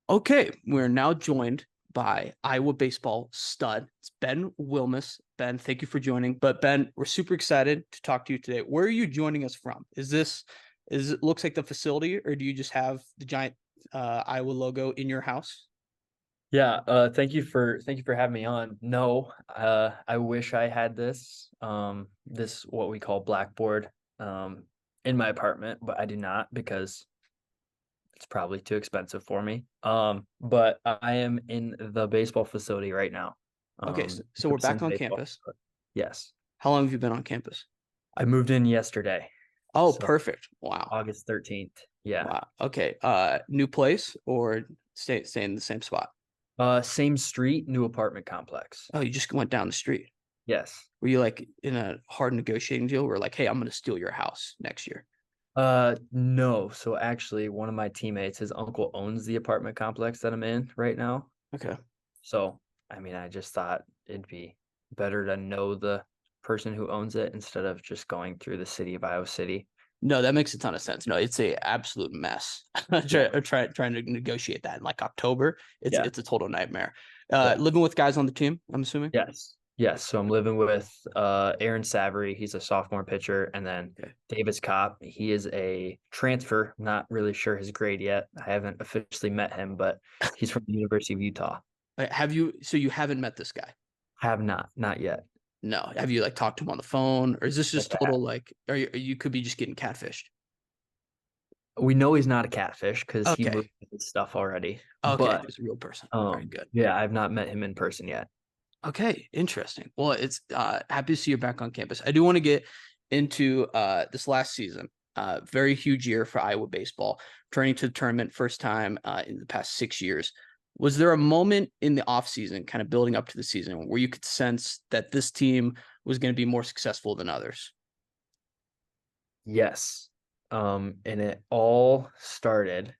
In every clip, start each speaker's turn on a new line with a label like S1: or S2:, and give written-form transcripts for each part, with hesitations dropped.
S1: Okay, we're now joined by Iowa baseball stud. It's Ben Wilmes. Ben, thank you for joining. But Ben, we're super excited to talk to you today. Where are you joining us from? Is it looks like the facility, or do you just have the giant Iowa logo in your house?
S2: Yeah, thank you for having me on. No, I wish I had this what we call blackboard in my apartment, but I do not because it's probably too expensive for me. But I am in the baseball facility right now.
S1: Okay, so we're back
S2: Simpson's
S1: on
S2: baseball.
S1: campus.
S2: Yes.
S1: How long have you been on campus?
S2: I moved in yesterday,
S1: Oh,
S2: so
S1: perfect. Wow.
S2: August 13th. Yeah.
S1: Wow. Okay. New place or stay in the same spot?
S2: Same street, new apartment complex.
S1: Oh, you just went down the street.
S2: Yes.
S1: Were you like in a hard negotiating deal where like, hey, I'm gonna steal your house next year?
S2: No. So actually, one of my teammates, his uncle owns the apartment complex that I'm in right now.
S1: Okay.
S2: So, I mean, I just thought it'd be better to know the person who owns it instead of just going through the city of Iowa City.
S1: No, that makes a ton of sense. No, it's a absolute mess.
S2: Yeah.
S1: Trying to negotiate that in like October.
S2: Yeah.
S1: It's a total nightmare.
S2: Yeah.
S1: Living with guys on the team, I'm assuming.
S2: Yes. Yes. So I'm living with Aaron Savory. He's a sophomore pitcher. And then
S1: Okay.
S2: Davis Kopp. He is a transfer. Not really sure his grade yet. I haven't officially met him, but he's from the University of Utah.
S1: Have you? So you haven't met this guy?
S2: Have not, not yet.
S1: No. Have you like talked to him on the phone, or is this
S2: Yes,
S1: just
S2: I have.
S1: total like? You could be just getting catfished?
S2: We know he's not a catfish because he
S1: Okay.
S2: moved his stuff already.
S1: Okay.
S2: But
S1: He's a real person. All right. Good.
S2: yeah, I've not met him in person yet.
S1: Okay, interesting. Well, it's happy to see you back on campus. I do want to get into this last season. Very huge year for Iowa baseball, turning to the tournament first time in the past 6 years. Was there a moment in the offseason, kind of building up to the season, where you could sense that this team was going to be more successful than others?
S2: Yes. And it all started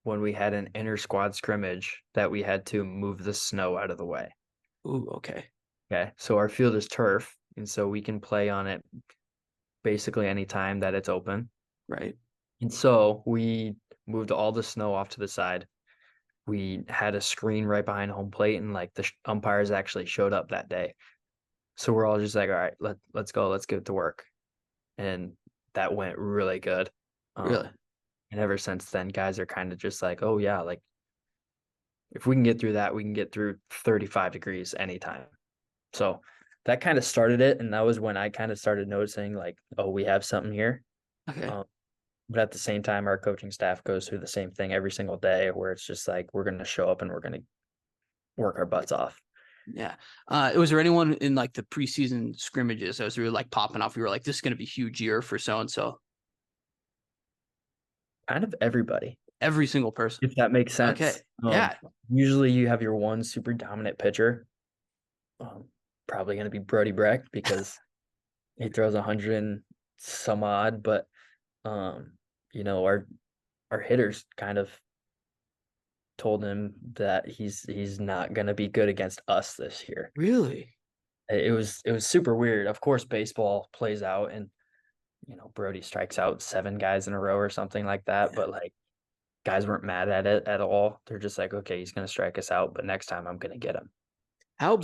S2: when we had an inter squad scrimmage that we had to move the snow out of the way.
S1: Ooh, okay,
S2: Okay. So our field is turf, and so we can play on it basically any time that it's open.
S1: right.
S2: And so we moved all the snow off to the side. We had a screen right behind home plate, and like the umpires actually showed up that day. So we're all just like, all right, let's go, let's get to work. And that went really good.
S1: Really?
S2: Um, and ever since then, guys are kind of just like, oh yeah, like if we can get through that, we can get through 35 degrees anytime. So that kind of started it, and that was when I kind of started noticing like, oh, we have something here.
S1: Okay.
S2: Um, but at the same time, our coaching staff goes through the same thing every single day, where it's just like we're going to show up and we're going to work our butts off.
S1: Yeah. Was there anyone in like the preseason scrimmages that was really like popping off? You were like, this is going to be a huge year for so and so.
S2: Kind of everybody,
S1: Every single person.
S2: if that makes
S1: Okay.
S2: sense.
S1: Yeah.
S2: Usually you have your one super dominant pitcher, probably going to be Brody Brecht because he throws 100 and some odd, but um, our hitters kind of told him that he's not going to be good against us this year.
S1: Really?
S2: It was super weird. Of course, baseball plays out, and Brody strikes out seven guys in a row or something like that.
S1: Yeah.
S2: But like guys weren't mad at it at all. They're just like, okay, he's going to strike us out, but next time I'm going to get him. So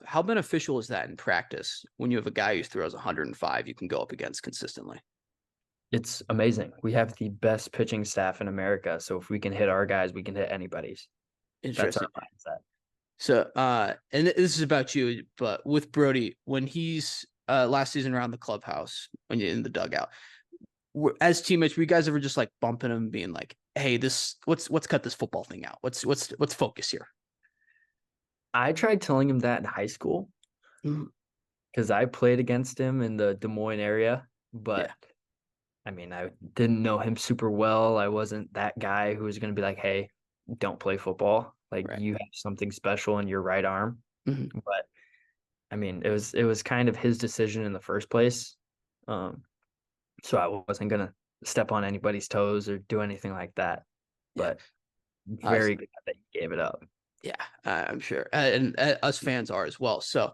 S1: How beneficial is that in practice when you have a guy who throws 105 you can go up against consistently?
S2: it's amazing. We have the best pitching staff in America. So if we can hit our guys, we can hit anybody's. That's our
S1: Interesting.
S2: mindset.
S1: So, and this is about you, but with Brody, when he's last season around the clubhouse, when you're in the dugout, as teammates, were you guys ever just like bumping him, being like, "Hey, this let's cut this football thing out. Let's focus here."
S2: I tried telling him that in high school
S1: Mhm.
S2: because I played against him in the Des Moines area,
S1: Yeah,
S2: but I mean, I didn't know him super well. I wasn't that guy who was going to be like, "Hey, don't play football. Like
S1: right.
S2: you have something special in your right arm."
S1: Mhm.
S2: But I mean, it was kind of his decision in the first place. Um, so I wasn't going to step on anybody's toes or do anything like that.
S1: Yeah.
S2: But
S1: Uh,
S2: very glad that you gave it up.
S1: Yeah, I'm sure, and us fans are as well. So,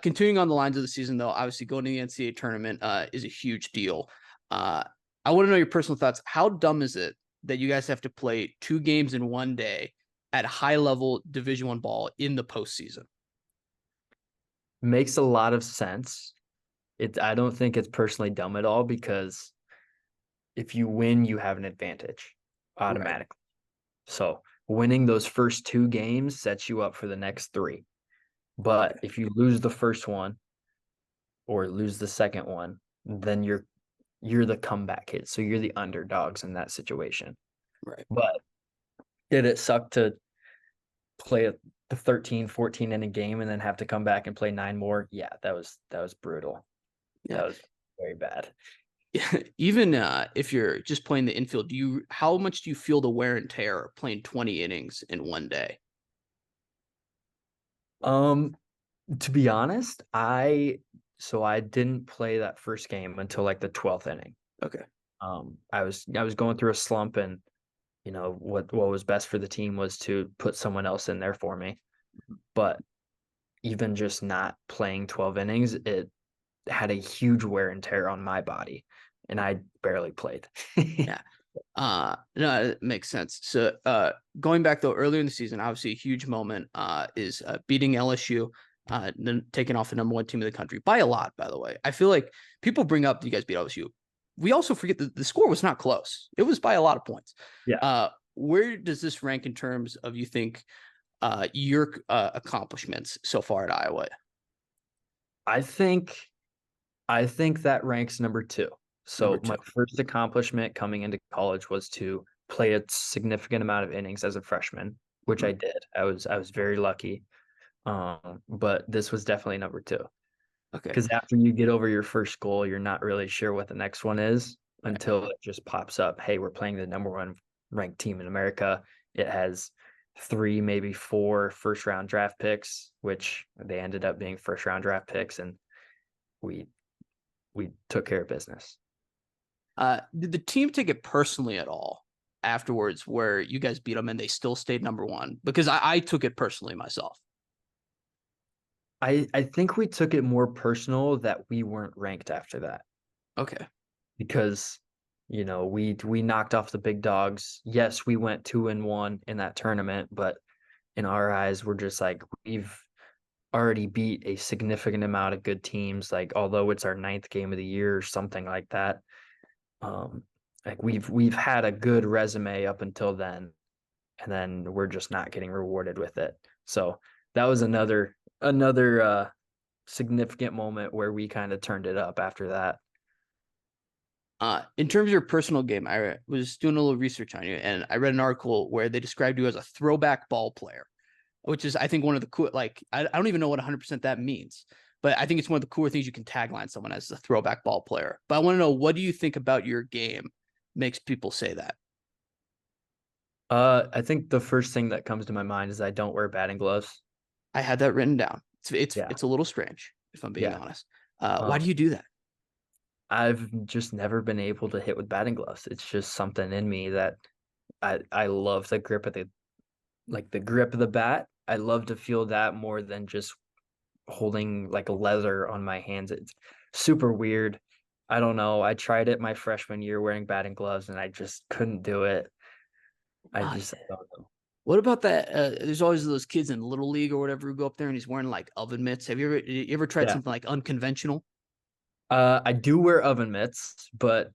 S1: continuing on the lines of the season, though, obviously going to the NCAA tournament is a huge deal. Uh, I want to know your personal thoughts. How dumb is it that you guys have to play 2 games in one day at high level Division I ball in the postseason?
S2: Makes a lot of sense. I don't think it's personally dumb at all because if you win, you have an advantage
S1: Right.
S2: automatically. So winning those first 2 games sets you up for the next 3. But
S1: Okay.
S2: if you lose the first one or lose the second one, then you're the comeback kid. So you're the underdogs in that situation.
S1: Right.
S2: But did it suck to play the 13, 14 inning game and then have to come back and play 9 more? Yeah, that was brutal.
S1: Yeah.
S2: That was very bad.
S1: Even if you're just playing the infield, how much do you feel the wear and tear playing 20 innings in one day?
S2: Um, to be honest, I didn't play that first game until like the 12th inning.
S1: Okay.
S2: I was going through a slump, and what was best for the team was to put someone else in there for me. But even just not playing 12 innings, it had a huge wear and tear on my body, and I barely played.
S1: Yeah. No, it makes sense. So, going back though, earlier in the season, obviously a huge moment is beating LSU, then taking off the number 1 team in the country by a lot. By the way, I feel like people bring up you guys beat LSU. We also forget that the score was not close. It was by a lot of points.
S2: Yeah,
S1: Where does this rank in terms of you think your accomplishments so far at Iowa?
S2: I think I think that ranks number 2.
S1: Number
S2: So my
S1: two.
S2: first accomplishment coming into college was to play a significant amount of innings as a freshman, which
S1: Mhm.
S2: I did. I was very lucky. But this was definitely number 2
S1: Okay.
S2: because after you get over your first goal, you're not really sure what the next one is
S1: Right.
S2: until it just pops up. Hey, we're playing the number 1 ranked team in America. It has 3, maybe 4 first round draft picks, which they ended up being first round draft picks, and we we took care of business.
S1: Did the team take it personally at all afterwards, where you guys beat them and they still stayed number 1? Because I took it personally myself.
S2: I think we took it more personal that we weren't ranked after that
S1: Okay.
S2: because we knocked off the big dogs. Yes, we went 2-1 in that tournament, but in our eyes, we're just like we've already beat a significant amount of good teams. Like although it's our 9th game of the year or something like that, um, like we've had a good resume up until then, and then we're just not getting rewarded with it. So that was another significant moment where we kind of turned it up after that.
S1: In terms of your personal game, I was doing a little research on you, and I read an article where they described you as a throwback ball player, which is, I think, one of the cool. Like, I don't even know what 100% that means, but I think it's one of the cooler things you can tagline someone as a throwback ball player. But I want to know, what do you think about your game makes people say that?
S2: I think the first thing that comes to my mind is I don't wear batting gloves.
S1: I had that written down. It's
S2: Yeah,
S1: it's a little strange, if I'm being
S2: yeah.
S1: honest. Why
S2: Um,
S1: do you do that?
S2: I've just never been able to hit with batting gloves. It's just something in me that I love the grip of the grip of the bat. I love to feel that more than just holding like a leather on my hands. It's super weird. I don't know. I tried it my freshman year wearing batting gloves and I just couldn't do it.
S1: Uh,
S2: I don't know.
S1: what about that? There's always those kids in little league or whatever who go up there and he's wearing like oven mitts. You ever tried
S2: Yeah.
S1: something like unconventional?
S2: I do wear oven mitts, but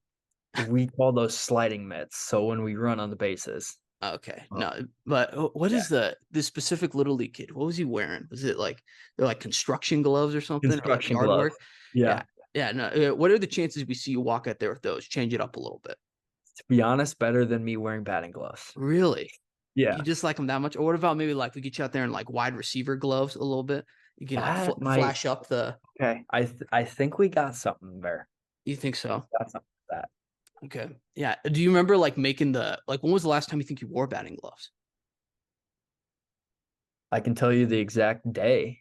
S2: we call those sliding mitts. So when we run on the bases.
S1: Okay,
S2: Oh,
S1: no, but what
S2: yeah.
S1: is the specific little league kid? What was he wearing? Was it like they're like construction gloves or something, or like
S2: Construction
S1: yard
S2: gloves.
S1: work?
S2: Yeah.
S1: Yeah, yeah. No, what are the chances we see you walk out there with those? Change it up a little bit.
S2: To be honest, better than me wearing batting gloves.
S1: Really? You
S2: Yeah.
S1: just like them that much? Or what about maybe like we get you out there in like wide receiver gloves a little bit? You can like
S2: That might
S1: flash up the.
S2: okay. I think we got something there.
S1: You think so?
S2: Got something with that.
S1: Okay. Yeah. Do you remember like making the like when was the last time you think you wore batting gloves?
S2: I can tell you the exact day.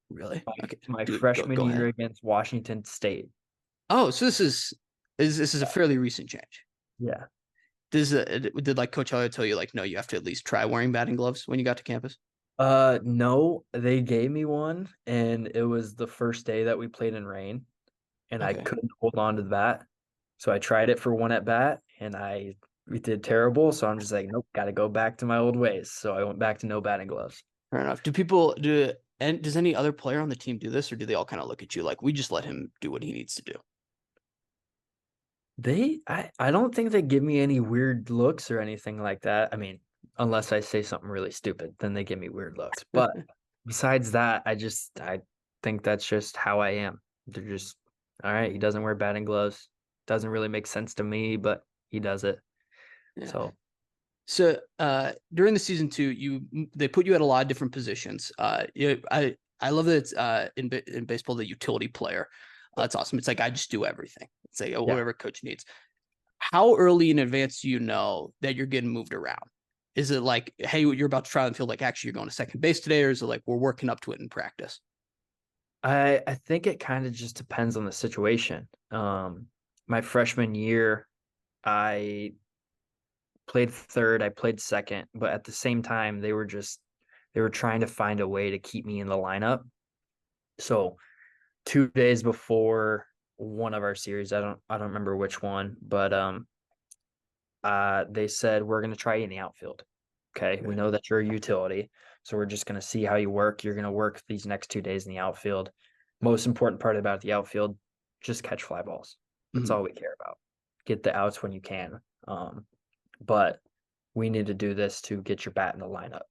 S1: Really?
S2: My,
S1: Okay.
S2: my
S1: Dude, go
S2: freshman
S1: go
S2: year
S1: ahead.
S2: against Washington State.
S1: Oh, so this is a fairly recent change.
S2: Yeah.
S1: Did like Coach Elliott tell you like no, you have to at least try wearing batting gloves when you got to campus?
S2: No, they gave me one, and it was the first day that we played in rain, and I
S1: Okay.
S2: couldn't hold on to the bat. So I tried it for one at bat, and I we did terrible. So I'm just like, nope, got to go back to my old ways. So I went back to no batting gloves.
S1: Fair enough. And does any other player on the team do this, or do they all kind of look at you like we just let him do what he needs to do?
S2: I don't think they give me any weird looks or anything like that. I mean, unless I say something really stupid, then they give me weird looks. But besides that, I think that's just how I am. They're just, all right, he doesn't wear batting gloves. Doesn't really make sense to me, but he does it.
S1: Yeah.
S2: So
S1: So during the season two, they put you at a lot of different positions. I love that it's in baseball the utility player. It's awesome. It's like I just do everything. It's like
S2: yeah.
S1: whatever coach needs. How early in advance do you know that you're getting moved around? Is it like, hey, you're about to try and feel like actually you're going to second base today, or is it like we're working up to it in practice?
S2: I think it kind of just depends on the situation. My freshman year, I played third, I played second, but at the same time, they were trying to find a way to keep me in the lineup. So 2 days before one of our series, I don't remember which one, but they said we're gonna try you in the outfield. Okay, we
S1: Okay.
S2: know that you're a utility, so we're just gonna see how you work. You're gonna work these next 2 days in the outfield. Most important part about the outfield, just catch fly balls. That's
S1: Mhm.
S2: all we care about. Get the outs when you can. But we need to do this to get your bat in the lineup.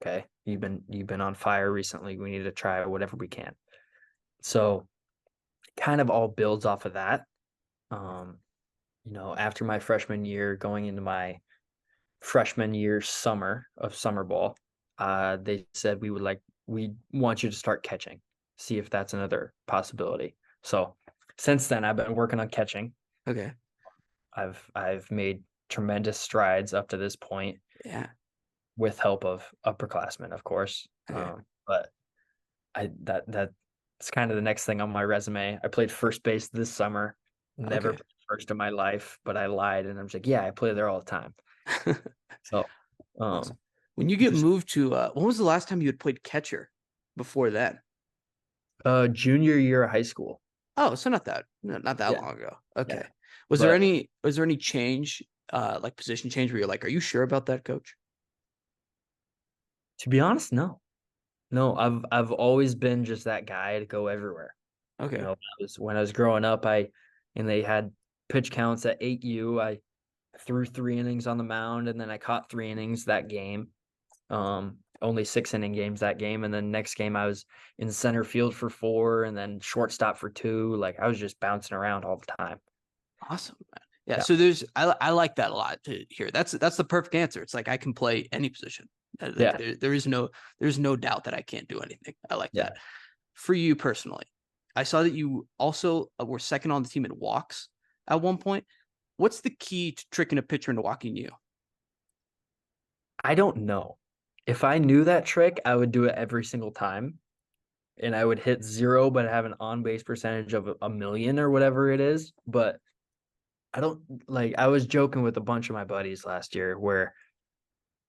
S2: Okay. You've been on fire recently. We need to try whatever we can. So kind of all builds off of that. Um, after my freshman year, going into my freshman year summer of summer ball, they said we want you to start catching, see if that's another possibility. So since then I've been working on catching.
S1: Okay.
S2: I've made tremendous strides up to this point
S1: Yeah.
S2: with help of upperclassmen, of course.
S1: Okay.
S2: But that's kind of the next thing on my resume. I played first base this summer. Never
S1: Okay.
S2: played first in my life, but I lied and I'm just like, yeah, I play there all the time. So,
S1: Awesome.
S2: um,
S1: When you get
S2: just
S1: moved to, when was the last time you had played catcher before then?
S2: junior year of high school.
S1: Oh, so not that
S2: Yeah,
S1: long ago.
S2: yeah.
S1: Okay.
S2: But
S1: Was there any change, like position change where you're like, are you sure about that, coach?
S2: to be honest, no. No, I've always been just that guy to go everywhere.
S1: Okay.
S2: When I was growing up, and they had pitch counts at 8U. I threw 3 innings on the mound, and then I caught 3 innings that game. Only 6 inning games that game, and then next game I was in center field for 4, and then shortstop for 2. Like I was just bouncing around all the time.
S1: Awesome, man. Yeah.
S2: Yeah,
S1: So I like that a lot to hear. That's the perfect answer. It's like I can play any position. Like
S2: yeah,
S1: there's no doubt that I can't do anything. I like
S2: yeah.
S1: that. For you personally, I saw that you also were second on the team in walks at one point. What's the key to tricking a pitcher into walking you?
S2: I don't know. If I knew that trick, I would do it every single time, and I would hit zero, but have an on base percentage of a million or whatever it is. But I don't like. I was joking with a bunch of my buddies last year where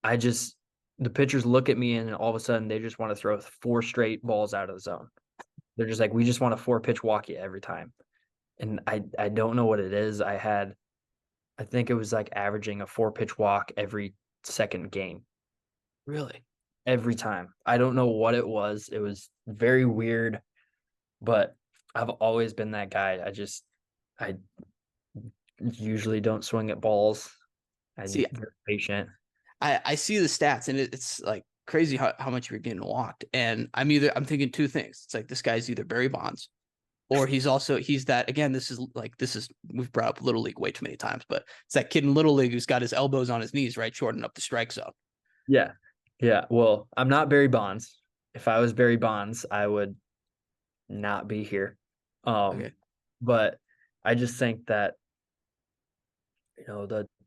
S2: I just the pitchers look at me and all of a sudden they just want to throw 4 straight balls out of the zone. They're just like, we just want a 4 pitch walk you every time. And I don't know what it is. I think it was like averaging a 4 pitch walk every second game,
S1: Really?
S2: every time. I don't know what it was. It was very weird, but I've always been that guy. I usually don't swing at balls. I'm
S1: See,
S2: very patient.
S1: I see the stats and it's like crazy how much you're getting walked. And I'm thinking two things. It's like this guy's either Barry Bonds or he's that again. This is we've brought up Little League way too many times, but it's that kid in Little League who's got his elbows on his knees, right, shortening up the strike zone.
S2: Yeah. Yeah. Well, I'm not Barry Bonds. If I was Barry Bonds, I would not be here.
S1: Okay.
S2: But I just think that,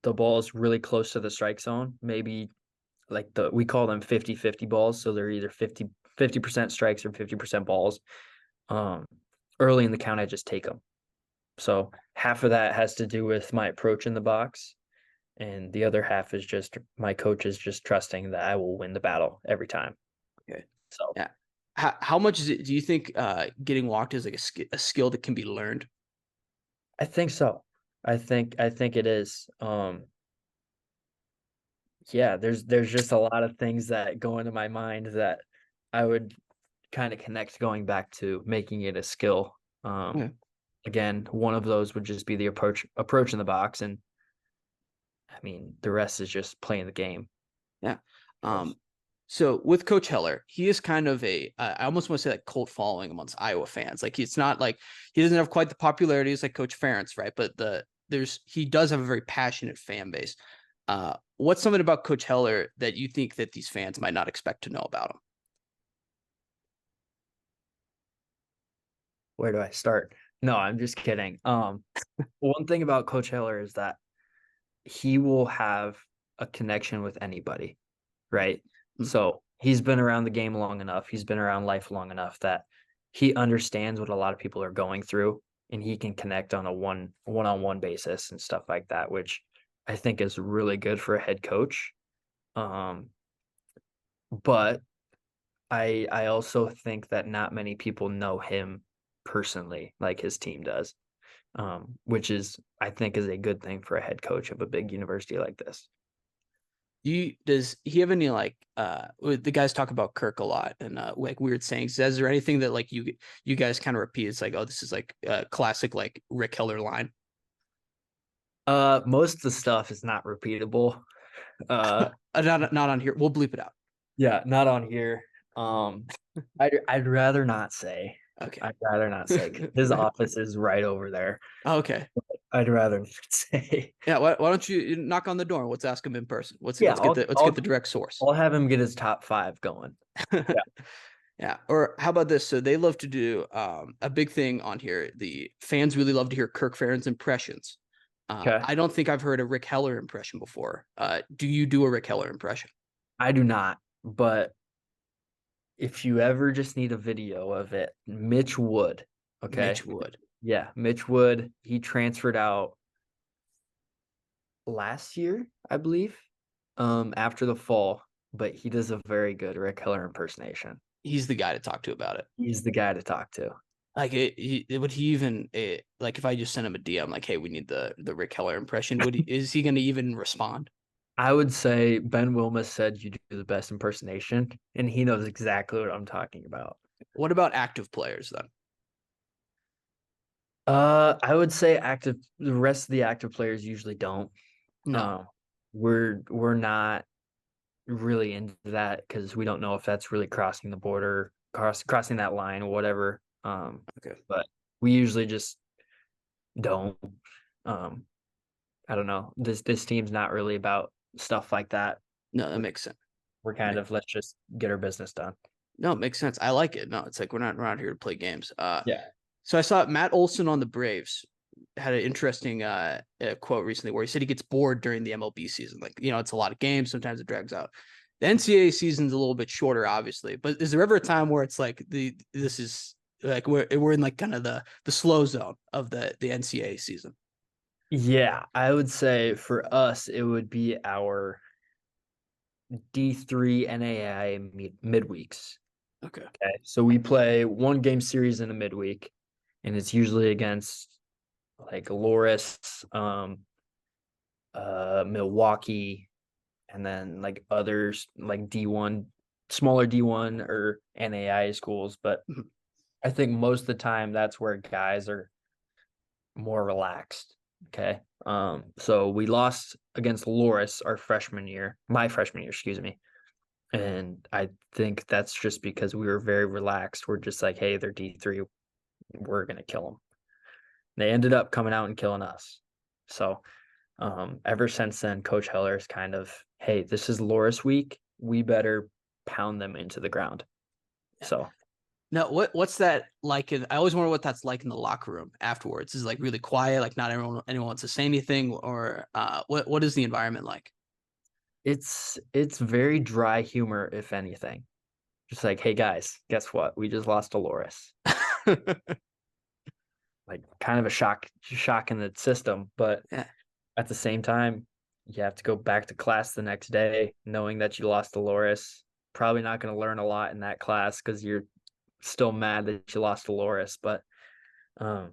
S2: the ball is really close to the strike zone. Maybe like we call them 50-50 balls. So they're either 50% strikes or 50% balls. Um, Early in the count, I just take them. So half of that has to do with my approach in the box. And the other half is just my coach is just trusting that I will win the battle every time.
S1: Okay.
S2: So
S1: Yeah. How much is it? Do you think getting walked is like a skill that can be learned?
S2: I think so. I think it is. Yeah, there's just a lot of things that go into my mind that I would kind of connect going back to making it a skill.
S1: Yeah.
S2: Again, one of those would just be the approach in the box, and I mean the rest is just playing the game.
S1: Yeah. So with Coach Heller, he is kind of I almost want to say like cult following amongst Iowa fans. Like it's not like he doesn't have quite the popularity as like Coach Ferentz, right? But he does have a very passionate fan base. What's something about Coach Heller that you think that these fans might not expect to know about him?
S2: Where do I start? No, I'm just kidding. One thing about Coach Heller is that he will have a connection with anybody, right?
S1: Mm.
S2: So he's been around the game long enough, he's been around life long enough that he understands what a lot of people are going through, and he can connect on a one-on-one basis and stuff like that, which I think is really good for a head coach. Um, but I also think that not many people know him personally like his team does, which is I think is a good thing for a head coach of a big university like this.
S1: Does he have any like the guys talk about Kirk a lot and like weird sayings? Is there anything that like you guys kind of repeat? It's like, oh, this is like a classic like Rick Heller line.
S2: Most of the stuff is not repeatable. Uh,
S1: Not on here. We'll bleep it out.
S2: yeah, not on here. I'd rather not say.
S1: Okay.
S2: I'd rather not say 'cause his office is right over there.
S1: Okay.
S2: I'd rather not say.
S1: Yeah. Why don't you knock on the door? Let's ask him in person.
S2: Yeah,
S1: Let's get the direct source.
S2: I'll have him get his top five going. Yeah.
S1: Yeah. Or how about this? So they love to do a big thing on here. The fans really love to hear Kirk Ferentz impressions.
S2: Okay.
S1: I don't think I've heard a Rick Heller impression before. Do you do a Rick Heller impression?
S2: I do not, but if you ever just need a video of it, Mitch Wood. Okay.
S1: Mitch Wood.
S2: Yeah, Mitch Wood. He transferred out last year, I believe, after the fall, but he does a very good Rick Heller impersonation.
S1: He's the guy to talk to about it.
S2: He's the guy to talk to.
S1: Like, would he even like if I just sent him a DM like, hey, we need the Rick Heller impression? Is he going to even respond?
S2: I would say Ben Wilmes said you do the best impersonation, and he knows exactly what I'm talking about.
S1: What about active players then?
S2: I would say the rest of the active players usually don't.
S1: No.
S2: We're not really into that because we don't know if that's really crossing the border, crossing that line, whatever.
S1: Okay.
S2: But we usually just don't. I don't know. This team's not really about stuff like that.
S1: No, that makes sense.
S2: We're kind of let's just get our business done.
S1: No, it makes sense. I like it. No, it's like we're not here to play games.
S2: Yeah.
S1: So I saw Matt Olson on the Braves had an interesting quote recently where he said he gets bored during the MLB season. Like, it's a lot of games. Sometimes it drags out. The NCAA season's a little bit shorter, obviously, but is there ever a time where it's like this is like we're in like kind of the slow zone of the NCAA season?
S2: Yeah, I would say for us it would be our D3 NAI midweeks.
S1: Okay.
S2: Okay. So we play one game series in a midweek, and it's usually against like Loris, Milwaukee, and then like others like D1, smaller D1 or NAI schools. But
S1: Mhm.
S2: I think most of the time that's where guys are more relaxed. Okay. So we lost against Loris my freshman year, excuse me. And I think that's just because we were very relaxed. We're just like, hey, they're D3. We're going to kill them. They ended up coming out and killing us. So ever since then, Coach Heller is kind of, hey, this is Loris week. We better pound them into the ground. So
S1: Now, what's that like? I always wonder what that's like in the locker room afterwards. Is it like really quiet, like not anyone wants to say anything, or what is the environment like?
S2: it's very dry humor, if anything. Just like, hey guys, guess what? We just lost to Loris. Like kind of a shock in the system, but
S1: Yeah.
S2: at the same time, you have to go back to class the next day knowing that you lost to Loris. Probably not going to learn a lot in that class because you're still mad that you lost to Loris. But yeah,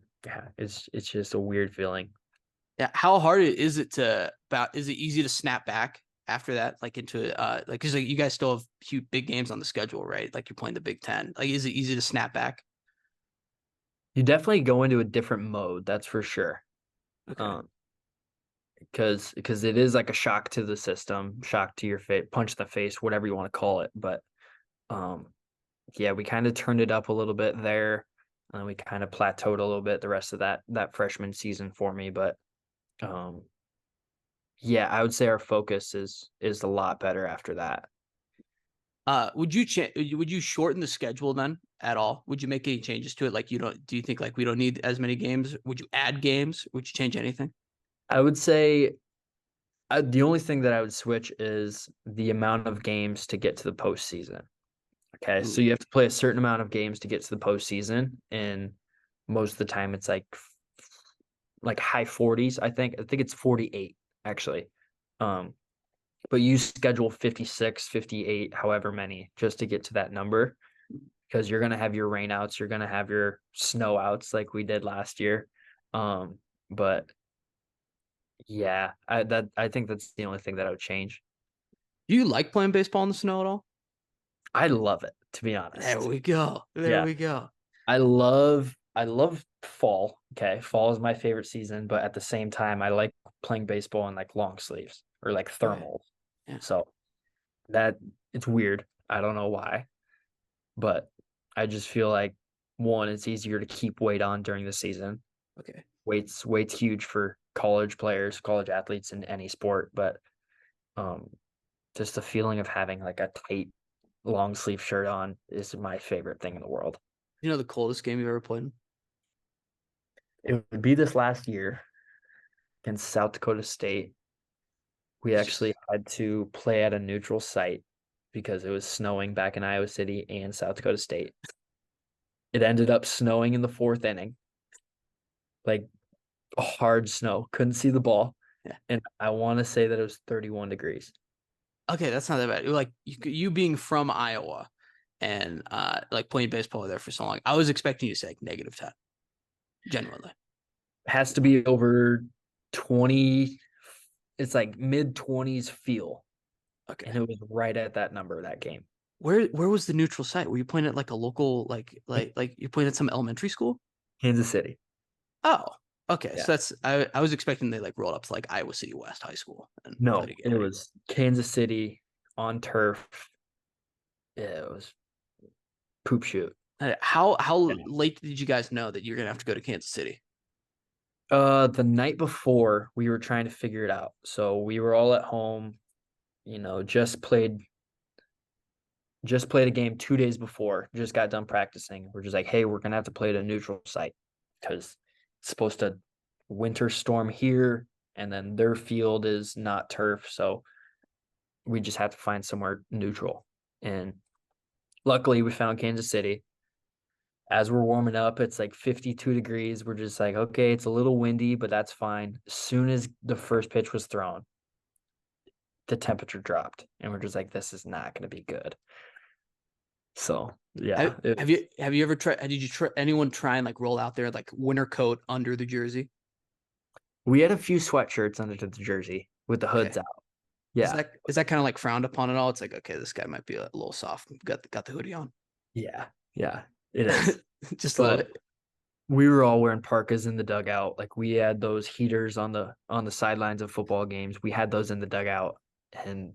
S2: it's just a weird feeling.
S1: Yeah. How hard is it is it easy to snap back after that, like into like because like, you guys still have huge big games on the schedule, right? Like you're playing the Big Ten. Like, is it easy to snap back?
S2: You definitely go into a different mode, that's for sure.
S1: Okay.
S2: Um, because it is like a shock to the system, shock to your face, punch in the face, whatever you want to call it. But um, yeah, we kind of turned it up a little bit there, and we kind of plateaued a little bit the rest of that freshman season for me. But um, yeah, I would say our focus is a lot better after that.
S1: Would you shorten the schedule then at all? Would you make any changes to it? Like you don't, do you think like we don't need as many games? Would you add games? Would you change anything?
S2: I would say the only thing that I would switch is the amount of games to get to the postseason. Okay, so
S1: Ooh,
S2: you have to play a certain amount of games to get to the postseason, and most of the time it's like high 40s. I think it's 48 actually. Um, but you schedule 56, 58, however many, just to get to that number because you're gonna have your rainouts, you're gonna have your snow outs like we did last year. But yeah, I think that's the only thing that I would change.
S1: do you like playing baseball in the snow at all?
S2: I love it, to be
S1: There
S2: honest.
S1: we go. There
S2: Yeah.
S1: we go.
S2: I love fall. Okay. Fall is my favorite season, but at the same time, I like playing baseball in like long sleeves or like
S1: Okay.
S2: thermals.
S1: Yeah.
S2: So that it's weird. I don't know why, but I just feel like one, it's easier to keep weight on during the season.
S1: Okay.
S2: Weight's huge for college players, college athletes in any sport, but um just the feeling of having like a tight long sleeve shirt on is my favorite thing in the world.
S1: You know the coldest game you've ever played in?
S2: It would be this last year against South Dakota State. We actually had to play at a neutral site because it was snowing back in Iowa City and South Dakota State. It ended up snowing in the fourth inning, like hard snow. Couldn't see the ball.
S1: Yeah.
S2: And I want to say that it was 31 degrees.
S1: Okay, that's not that bad. Like you being from Iowa and like playing baseball there for so long, I was expecting you to say like -10, genuinely.
S2: Has to be over 20. It's like mid 20s feel.
S1: Okay.
S2: And it was right at that number that game.
S1: Where was the neutral site? Were you playing at like a local like you're playing at some elementary school?
S2: Kansas City.
S1: Oh, okay.
S2: Yeah.
S1: So that's I was expecting they like rolled up to like Iowa City West High School and played
S2: No,
S1: a game
S2: it
S1: there.
S2: was Kansas City on turf. Yeah, it was poop shoot.
S1: How
S2: Yeah.
S1: late did you guys know that you're gonna have to go to Kansas City?
S2: The night before we were trying to figure it out. So we were all at home, just played a game 2 days before, just got done practicing. We're just like, hey, we're gonna have to play at a neutral site because it's supposed to winter storm here, and then their field is not turf, so we just have to find somewhere neutral. And luckily we found Kansas City. As we're warming up, it's like 52 degrees. We're just like, okay, it's a little windy, but that's fine. As soon as the first pitch was thrown, the temperature dropped, and we're just like, this is not going to be good. So
S1: Have,
S2: yeah,
S1: have you ever tried? Did you try anyone try and like roll out there like winter coat under the jersey?
S2: we had a few sweatshirts under the jersey with the
S1: Okay,
S2: hoods out. Yeah,
S1: is that kind of like frowned upon at all? It's like okay, this guy might be a little soft. Got the hoodie on,
S2: yeah, yeah, it is.
S1: just a little
S2: But
S1: bit.
S2: we were all wearing parkas in the dugout. Like we had those heaters on the sidelines of football games. We had those in the dugout, and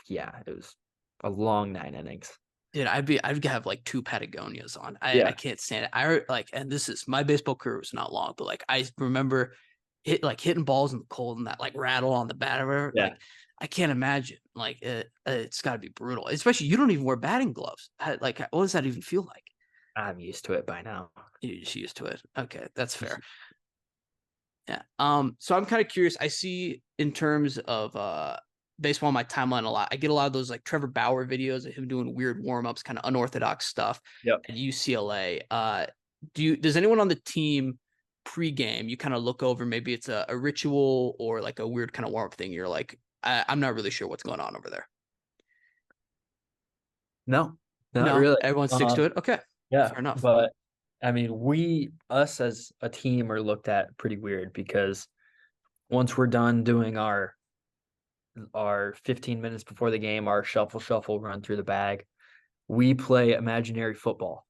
S2: yeah, it was a long 9 innings.
S1: Dude, I'd have like two Patagonias on. I
S2: Yeah,
S1: can't stand it. I like, and this is my baseball career was not long, but like I remember hitting balls in the cold and that like rattle on the bat or whatever.
S2: yeah,
S1: Like I can't imagine. Like it's got to be brutal. Especially you don't even wear batting gloves. Like what does that even feel like?
S2: I'm used to it by now.
S1: You're just used to it. Okay, that's fair. Yeah. So I'm kind of curious. I see in terms of baseball on my timeline a lot. I get a lot of those like Trevor Bauer videos of him doing weird warm-ups, kind of unorthodox stuff
S2: Yep.
S1: at UCLA. Does anyone on the team pregame you kind of look over maybe it's a ritual or like a weird kind of warm-up thing? You're like, I'm not really sure what's going on over there.
S2: No, not
S1: No,
S2: really.
S1: everyone sticks to it. Okay,
S2: Yeah,
S1: fair enough.
S2: but I mean, us as a team are looked at pretty weird because once we're done doing our 15 minutes before the game, our shuffle run through the bag. We play imaginary football.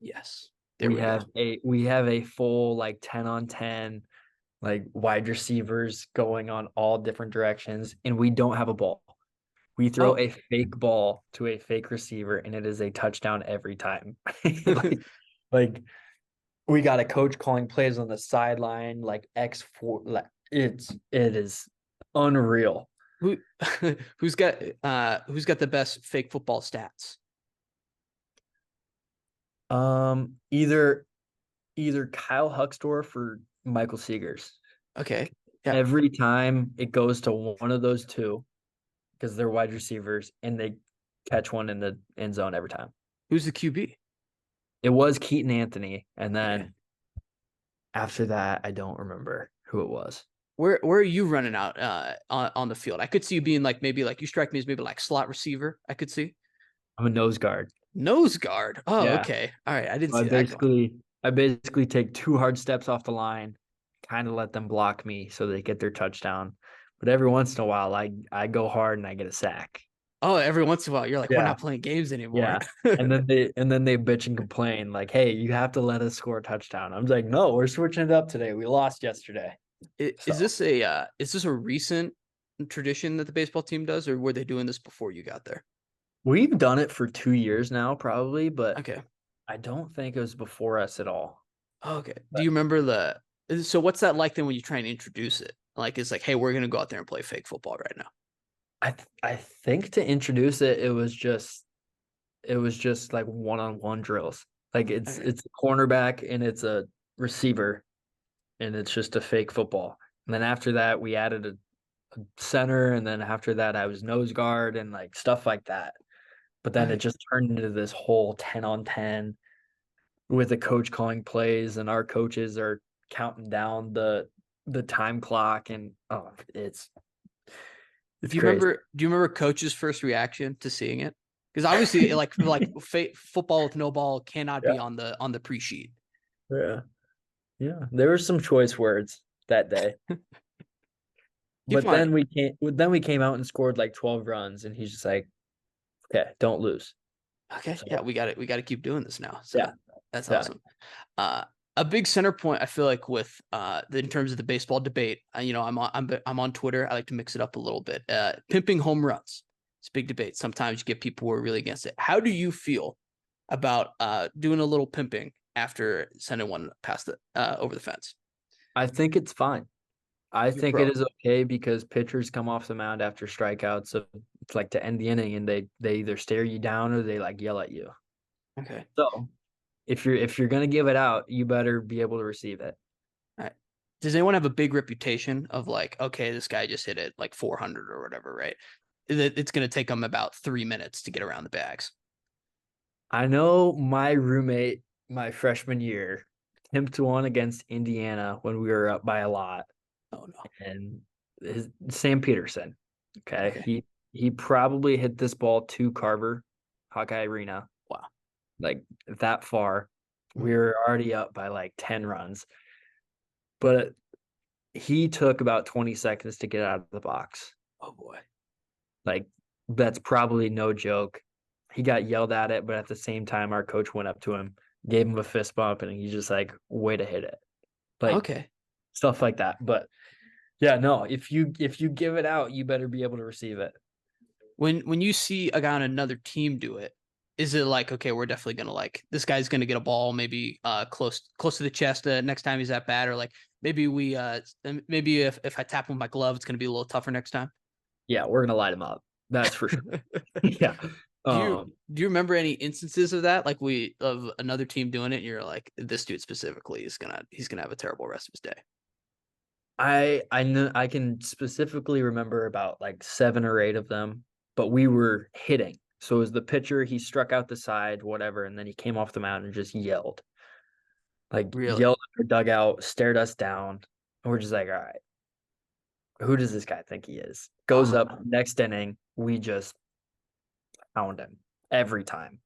S1: Yes. There we go.
S2: We have a full like 10-on-10 like wide receivers going on all different directions, and we don't have a ball. We throw
S1: Oh,
S2: a fake ball to a fake receiver, and it is a touchdown every time. like we got a coach calling plays on the sideline, like X4. Like it is unreal.
S1: who who's got the best fake football stats?
S2: Either Kyle Huxdorf or Michael Seegers.
S1: Okay. Yeah.
S2: Every time it goes to one of those two because they're wide receivers and they catch one in the end zone every time.
S1: Who's the QB?
S2: It was Keaton Anthony, and then
S1: Okay.
S2: after that, I don't remember who it was.
S1: Where are you running out on the field? I could see you being like maybe like you strike me as maybe like slot receiver. I could see
S2: I'm a nose guard.
S1: nose guard. Oh,
S2: Yeah.
S1: okay. All right. I didn't
S2: I
S1: see that going.
S2: basically take 2 hard steps off the line, kind of let them block me so they get their touchdown. But every once in a while, I go hard and I get a sack.
S1: Oh, every once in a while, you're like, we're
S2: Yeah.
S1: not playing games anymore.
S2: Yeah. And then they bitch and complain like, "Hey, you have to let us score a touchdown." I'm like, "No, we're switching it up today. We lost yesterday."
S1: Is
S2: So
S1: this a recent tradition that the baseball team does, or were they doing this before you got there?
S2: we've done it for 2 years now, probably, but
S1: Okay.
S2: I don't think it was before us at all.
S1: Okay. Do
S2: But
S1: you remember so what's that like then when you try and introduce it? Like it's like, hey, we're gonna go out there and play fake football right now.
S2: I think to introduce it, it was just like one-on-one drills. Like
S1: Okay.
S2: it's a cornerback and it's a receiver, and it's just a fake football. And then after that, we added a center, and then after that, I was nose guard and like stuff like that. But then it
S1: Okay.
S2: just turned into this whole 10-on-10 with the coach calling plays, and our coaches are counting down the time clock, and oh, it's crazy.
S1: Do you remember coach's first reaction to seeing it? Because obviously football with no ball cannot be
S2: Yeah,
S1: on the pre-sheet.
S2: yeah, yeah. There were some choice words that day.
S1: Keep in
S2: But
S1: mind,
S2: then we came out and scored like 12 runs, and he's just like, "Okay, don't lose."
S1: okay, yeah,
S2: So
S1: we got to keep doing this now. So
S2: yeah,
S1: that's
S2: yeah.
S1: awesome. A big center point I feel like with in terms of the baseball debate, I'm on Twitter. I like to mix it up a little bit. Pimping home runs. It's a big debate. Sometimes you get people who are really against it. How do you feel about doing a little pimping after sending one past the over the fence?
S2: I think it's fine. I
S1: You're
S2: think it
S1: pro.
S2: is okay because pitchers come off the mound after strikeouts. So it's like to end the inning, and they either stare you down or they like yell at you.
S1: Okay.
S2: So if you're gonna give it out, you better be able to receive it.
S1: All right. Does anyone have a big reputation of like, okay, this guy just hit it like 400 or whatever, right? It's going to take them about 3 minutes to get around the bags.
S2: I know my roommate my freshman year pimped one against Indiana when we were up by a lot,
S1: Oh no.
S2: and Sam Peterson. Okay,
S1: Okay.
S2: he probably hit this ball to Carver, Hawkeye Arena,
S1: Wow.
S2: like that far.
S1: Mhm.
S2: We were already up by like 10 runs, but he took about 20 seconds to get out of the box.
S1: Oh boy.
S2: Like that's probably no joke. He got yelled at it, but at the same time, our coach went up to him, gave him a fist bump, and he's just like, "Way to hit it!" Like
S1: Okay.
S2: stuff like that. But yeah, no, if you give it out, you better be able to receive it.
S1: When you see a guy on another team do it, is it like, okay, we're definitely gonna like this guy's gonna get a ball maybe close to the chest next time he's at bat, or like maybe if I tap him with my glove, it's gonna be a little tougher next time.
S2: Yeah, we're gonna light him up. That's for sure. Yeah.
S1: Do you
S2: Um,
S1: do you remember any instances of that, like we of another team doing it, and you're like, this dude specifically is he's gonna have a terrible rest of his day.
S2: I know I can specifically remember about like 7 or 8 of them, but we were hitting. So it was the pitcher, he struck out the side, whatever, and then he came off the mound and just yelled. Like
S1: Really?
S2: yelled at our dugout, stared us down. And we're just like, all right, who does this guy think he is? Goes
S1: Oh,
S2: up next inning, we just pound him every time.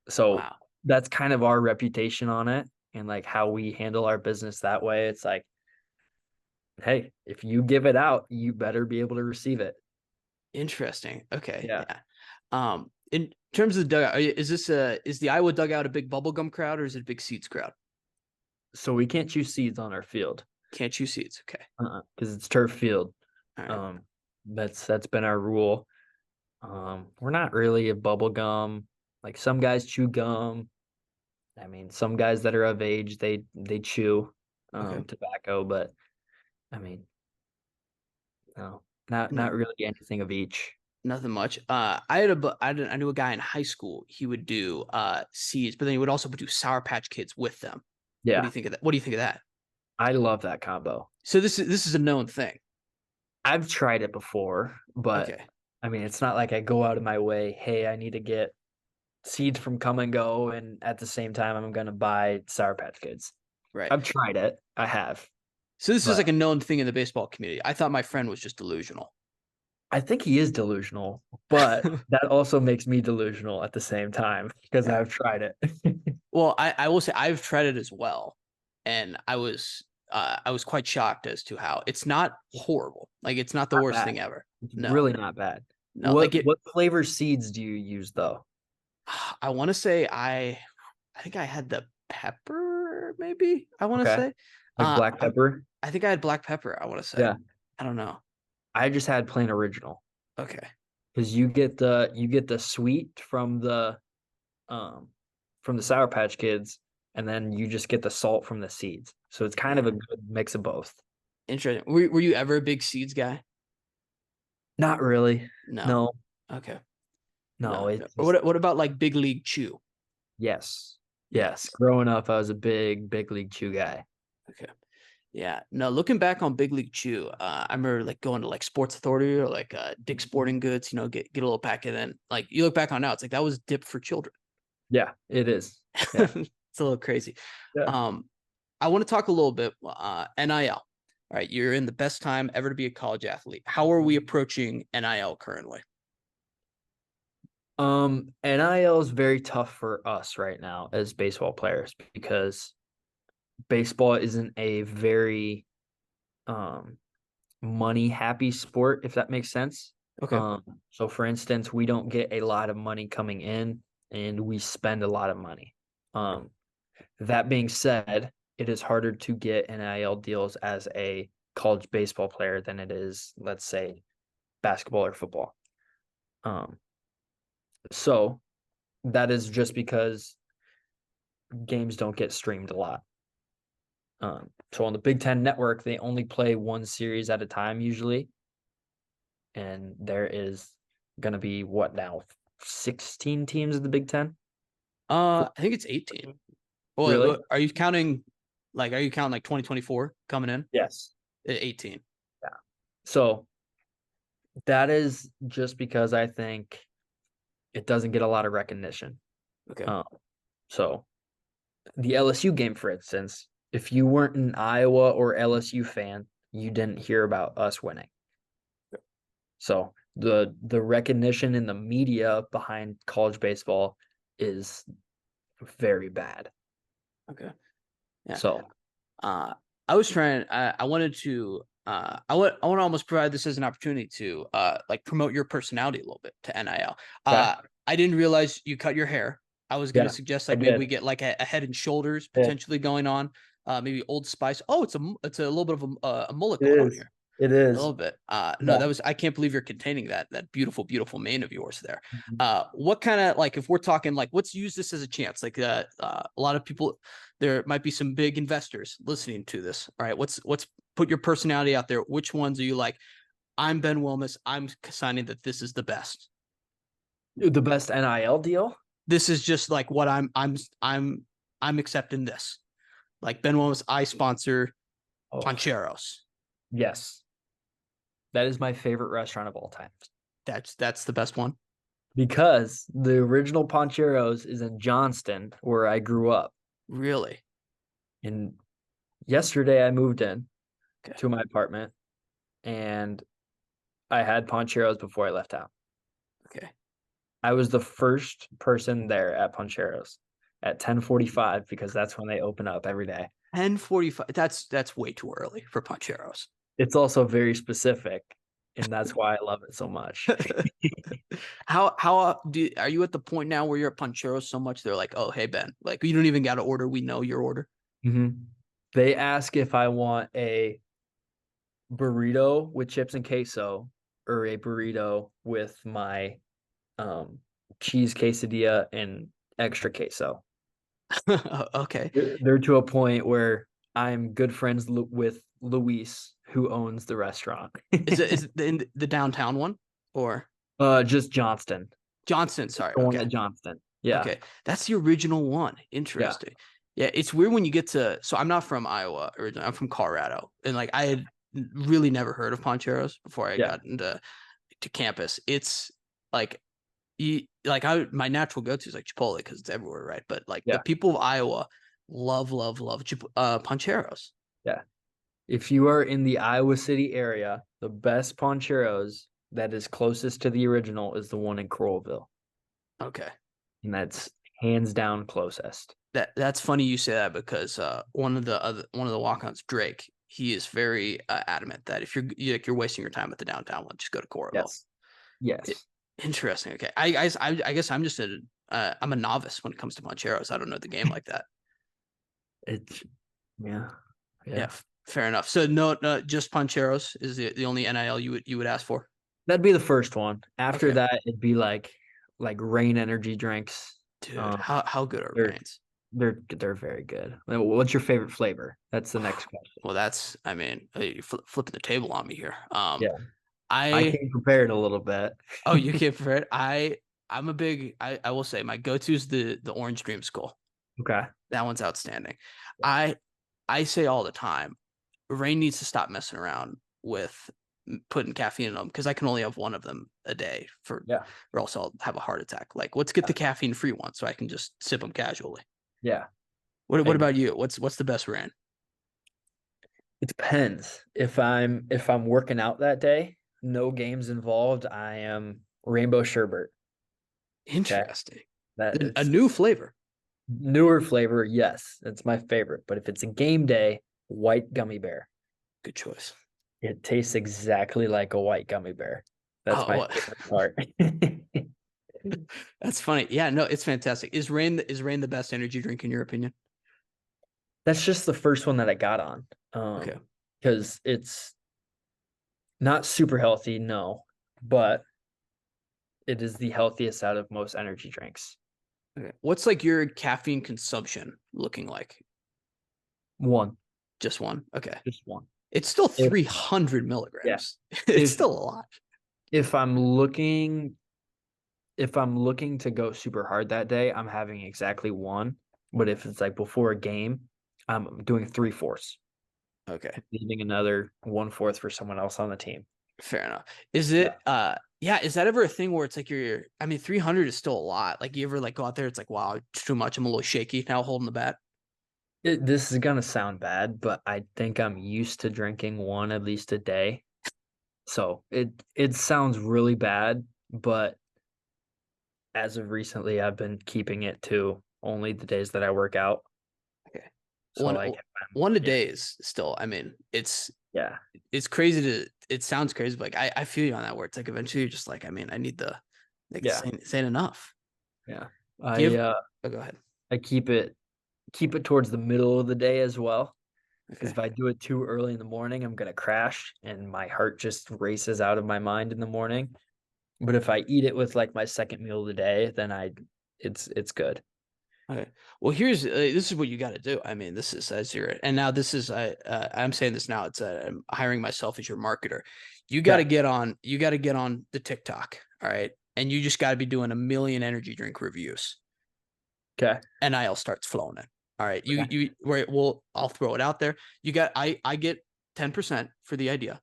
S2: So
S1: wow.
S2: that's kind of our reputation on it, and like how we handle our business that way. It's like, hey, if you give it out, you better be able to receive it.
S1: Interesting. Okay.
S2: Yeah.
S1: Yeah. In terms of the dugout, is the Iowa dugout a big bubblegum crowd or is it a big seats crowd?
S2: So we can't choose seeds on our field.
S1: Can't choose seats. Okay.
S2: Because it's turf field.
S1: All right.
S2: Um, that's been our rule. We're not really a bubble gum. Like some guys chew gum. I mean, some guys that are of age, they chew
S1: Okay.
S2: tobacco, but I mean, no, not
S1: No,
S2: really anything of each.
S1: nothing much. I knew a guy in high school. He would do seeds, but then he would also do Sour Patch Kids with them. What do
S2: Yeah,
S1: you think of that? What do you think of that?
S2: I love that combo.
S1: So this is a known thing.
S2: I've tried it before, but
S1: Okay.
S2: I mean, it's not like I go out of my way, hey, I need to get seeds from Come and Go, and at the same time, I'm gonna buy Sour Patch Kids.
S1: Right.
S2: I've tried it. I have,
S1: So this is
S2: but
S1: like a known thing in the baseball community. I thought my friend was just delusional.
S2: I think he is delusional, but that also makes me delusional at the same time because
S1: Yeah.
S2: I've tried it.
S1: Well, I will say I've tried it as well, and I was quite shocked as to how it's not horrible. Like it's not the
S2: Not
S1: worst
S2: bad.
S1: thing ever.
S2: It's
S1: No,
S2: really not bad.
S1: no.
S2: What
S1: Like it.
S2: what flavor seeds do you use though?
S1: I want to say I think I had the pepper. Maybe I want to
S2: Okay.
S1: say.
S2: Like black
S1: I
S2: pepper?
S1: I think I had black pepper. I want to say.
S2: Yeah.
S1: I don't know.
S2: I just had plain original
S1: Okay.
S2: because you get the sweet um from the Sour Patch Kids, and then you just get the salt from the seeds. So it's kind of a good mix of both.
S1: Interesting. Were you ever a big seeds guy?
S2: Not really.
S1: No.
S2: No,
S1: Okay.
S2: no,
S1: No.
S2: it's
S1: Or
S2: just
S1: what about like Big League Chew?
S2: yes. Yes.
S1: Yes.
S2: Growing up, I was a big league chew guy.
S1: Okay. Yeah. No, looking back on Big League Chew, I remember like going to like Sports Authority or like Dick's Sporting Goods, get a little packet. And then like you look back on now, it's like that was dip for children.
S2: Yeah, it is. Yeah.
S1: It's a little crazy.
S2: Yeah.
S1: Um, I want to talk a little bit NIL. All right, you're in the best time ever to be a college athlete. How are we approaching NIL currently?
S2: NIL is very tough for us right now as baseball players because baseball isn't a very um money happy sport, if that makes sense.
S1: Okay.
S2: So for instance, we don't get a lot of money coming in and we spend a lot of money. Um, that being said, it is harder to get NIL deals as a college baseball player than it is, let's say, basketball or football. Um, so that is just because games don't get streamed a lot. So on the Big Ten network, they only play one series at a time usually. And there is going to be what now? 16 teams in the Big Ten?
S1: I think it's 18. Well,
S2: Really?
S1: are you counting like 2024 coming in?
S2: Yes.
S1: 18.
S2: Yeah. So that is just because I think it doesn't get a lot of recognition.
S1: Okay.
S2: So the LSU game, for instance, if you weren't an Iowa or LSU fan, you didn't hear about us winning. So the recognition in the media behind college baseball is very bad.
S1: Okay. Yeah.
S2: So
S1: I was trying. I wanted to. I want to almost provide this as an opportunity to like promote your personality a little bit to NIL.
S2: okay.
S1: I didn't realize you cut your hair. I was gonna
S2: Yeah,
S1: suggest
S2: I
S1: like maybe we
S2: did.
S1: get like a Head and Shoulders
S2: Yeah,
S1: potentially going on. Maybe Old Spice. Oh, it's a little bit of a mullet
S2: it
S1: going on
S2: is.
S1: here.
S2: It
S1: A
S2: is.
S1: little bit. No,
S2: Yeah.
S1: that was. I can't believe you're containing that beautiful, beautiful mane of yours there.
S2: Mhm.
S1: What kind of like if we're talking like let's use this as a chance. Like a lot of people, there might be some big investors listening to this. All right, let's put your personality out there. Which ones are you like? I'm Ben Wilmes. I'm signing that this is the best.
S2: The best NIL deal?
S1: This is just like what I'm accepting this. Like Ben Wilmes, I sponsor
S2: Oh,
S1: pancheros.
S2: yes. That is my favorite restaurant of all time.
S1: That's the best one.
S2: Because the original Pancheros is in Johnston, where I grew up.
S1: Really?
S2: And yesterday I moved in
S1: Okay.
S2: to my apartment and I had Pancheros before I left town.
S1: Okay.
S2: I was the first person there at Pancheros at 10:45 because that's when they open up every day.
S1: 10:45. That's way too early for pancheros.
S2: It's also very specific. and that's why I love it so much.
S1: Are you at the point now where you're at pancheros so much they're like, oh, hey Ben, like you don't even got to order, we know your order.
S2: They ask if I want a burrito with chips and queso or a burrito with my cheese quesadilla and extra queso.
S1: Okay.
S2: They're to a point where I'm good friends with Luis, who owns the restaurant.
S1: Is it in the downtown one or
S2: Just Johnston.
S1: Johnston? Sorry.
S2: The one
S1: Okay.
S2: at Johnston. Yeah.
S1: Okay. That's the original one.
S2: Yeah.
S1: Interesting. Yeah, it's weird when you get to. So I'm not from Iowa originally. I'm from Colorado, and like I had really never heard of pancheros before I got into campus. It's like my natural go-to is like Chipotle because it's everywhere, right? But like the people of Iowa love pancheros.
S2: Yeah. If you are in the Iowa City area, the best pancheros that is closest to the original is the one in Crowellville.
S1: Okay.
S2: And that's hands down closest.
S1: That's funny you say that because one of the walk-ons, Drake, he is very adamant that if you're wasting your time at the downtown one, just go to Coralville.
S2: Yes.
S1: Interesting. Okay. I guess I'm just I'm a novice when it comes to pancheros. I don't know the game like that.
S2: Yeah.
S1: Fair enough. So no, just pancheros is the only NIL you would ask for.
S2: That'd be the first one. After that, it'd be like Reign energy drinks.
S1: Dude, how good are Reigns?
S2: They're very good. What's your favorite flavor? That's the next question.
S1: Well, you're flipping the table on me here.
S2: Yeah. I came prepared a little bit.
S1: Oh, you came prepared? I'm a big I will say my go-to is the Orange Dream Skull.
S2: Okay.
S1: That one's outstanding. I say all the time, Reign needs to stop messing around with putting caffeine in them because I can only have one of them a day or else I'll have a heart attack. Like, let's get the caffeine-free one so I can just sip them casually.
S2: Yeah.
S1: What about you? What's the best Reign?
S2: It depends. If I'm working out that day, no games involved, I am rainbow sherbet.
S1: Interesting.
S2: That is
S1: a new flavor.
S2: Newer flavor, yes. It's my favorite. But if it's a game day, white gummy bear.
S1: Good choice.
S2: It tastes exactly like a white gummy bear. That's my favorite part.
S1: That's funny. Yeah, no, it's fantastic. Is Reign the best energy drink in your opinion?
S2: That's just the first one that I got on.
S1: Okay.
S2: Because it's not super healthy, no, but it is the healthiest out of most energy drinks.
S1: Okay. What's like your caffeine consumption looking like?
S2: One.
S1: Just one? Okay.
S2: Just one.
S1: It's still 300 milligrams. Yeah. It's still a lot.
S2: If I'm looking to go super hard that day, I'm having exactly one. But if it's like before a game, I'm doing 3/4.
S1: Okay.
S2: Leaving another 1/4 for someone else on the team.
S1: Fair enough. Is it is that ever a thing where it's like 300 is still a lot. Like you ever like go out there, it's like, wow, it's too much. I'm a little shaky now holding the bat.
S2: This is gonna sound bad, but I think I'm used to drinking one at least a day. So it sounds really bad, but as of recently, I've been keeping it to only the days that I work out.
S1: Okay.
S2: So
S1: one a day is still, it's crazy it sounds crazy, but like I feel you on that where it's like eventually you're just like, I need the this ain't enough.
S2: Yeah.
S1: Go ahead.
S2: I keep it towards the middle of the day as well. Because if I do it too early in the morning, I'm gonna crash and my heart just races out of my mind in the morning. But if I eat it with like my second meal of the day, then it's good.
S1: Okay. Well, this is what you got to do. This is I'm saying this now. It's I'm hiring myself as your marketer. You got to get on the TikTok. All right. And you just got to be doing 1 million energy drink reviews.
S2: Okay.
S1: NIL starts flowing in. All right. I'll throw it out there. I get 10% for the idea.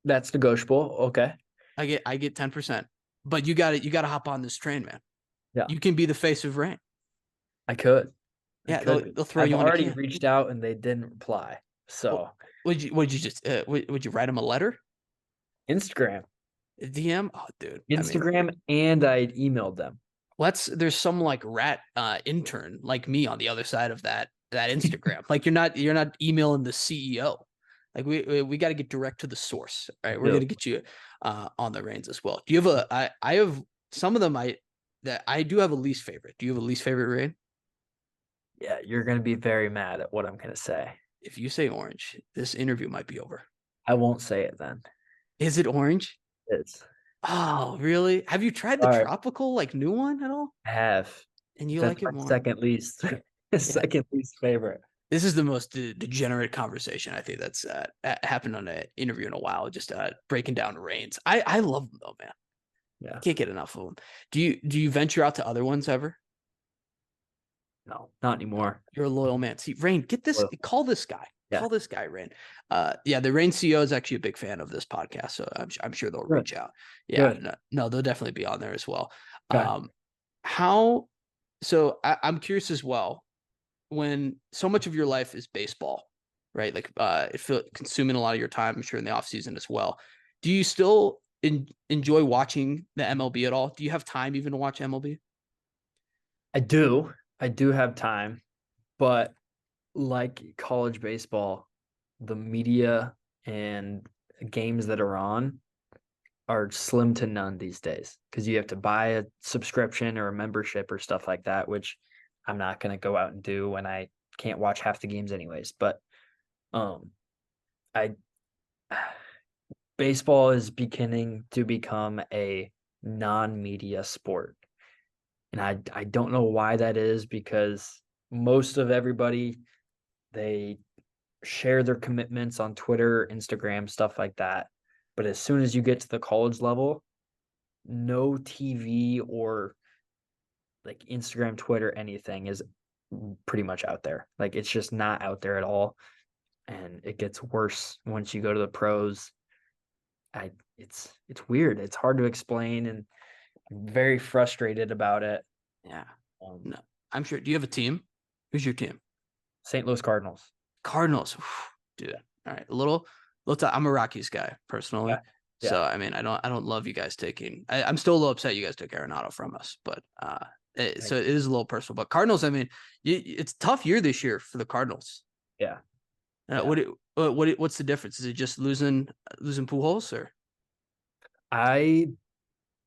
S2: That's negotiable. Okay.
S1: I get 10%, but you got to hop on this train, man.
S2: Yeah.
S1: You can be the face of Reign.
S2: I could.
S1: Yeah. They'll throw you on.
S2: I've already reached out and they didn't reply. So
S1: would you write them a letter?
S2: Instagram.
S1: DM? Oh, dude.
S2: Instagram, and I emailed them.
S1: There's some like rat intern like me on the other side of that Instagram. Like you're not emailing the CEO. Like we got to get direct to the source. All right, we're
S2: do.
S1: gonna get you on the reins as well. Do you have I have some of them that I do have a least favorite. Do you have a least favorite rain?
S2: Yeah, you're gonna be very mad at what I'm gonna say.
S1: If you say orange, this interview might be over.
S2: I won't say it then.
S1: Is it orange?
S2: It's
S1: Oh, really? Have you tried the
S2: all right.
S1: tropical like new one at all?
S2: I have.
S1: And you
S2: That's
S1: like it
S2: my
S1: more?
S2: second least,
S1: Yeah.
S2: second least favorite.
S1: This is the most degenerate conversation I think that's happened on an interview in a while. Just breaking down rains. I love them though, man.
S2: Yeah.
S1: Can't get enough of them. Do you venture out to other ones ever?
S2: No, not anymore.
S1: You're a loyal man. See, Rain, get this.
S2: Well,
S1: Call this guy.
S2: yeah.
S1: Call this guy, Rain. Yeah, the Rain CEO is actually a big fan of this podcast, so I'm sure they'll
S2: Good.
S1: reach out. Yeah,
S2: Good.
S1: no, they'll definitely be on there as well.
S2: Okay.
S1: How? So I'm curious as well. When so much of your life is baseball, right? Like, it feel consuming a lot of your time. I'm sure in the off season as well. Do you still enjoy watching the MLB at all? Do you have time even to watch MLB?
S2: I do. I do have time, but like college baseball, the media and games that are on are slim to none these days because you have to buy a subscription or a membership or stuff like that, which I'm not going to go out and do when I can't watch half the games anyways. But I baseball is beginning to become a non-media sport. And I don't know why that is because most of everybody they share their commitments on Twitter, Instagram, stuff like that. But as soon as you get to the college level, no TV or like Instagram, Twitter, anything is pretty much out there. Like it's just not out there at all. And it gets worse once you go to the pros. It's weird. It's hard to explain and I'm very frustrated about it.
S1: Yeah, no, I'm sure. Do you have a team? Who's your team?
S2: St. Louis Cardinals.
S1: Cardinals, dude. All right, a little. I'm a Rockies guy personally,
S2: Yeah.
S1: so
S2: Yeah.
S1: I mean, I don't love you guys taking. I'm still a little upset you guys took Arenado from us, but so it is a little personal. But Cardinals, I mean, it's a tough year this year for the Cardinals.
S2: Yeah.
S1: What's the difference? Is it just losing Pujols or?
S2: I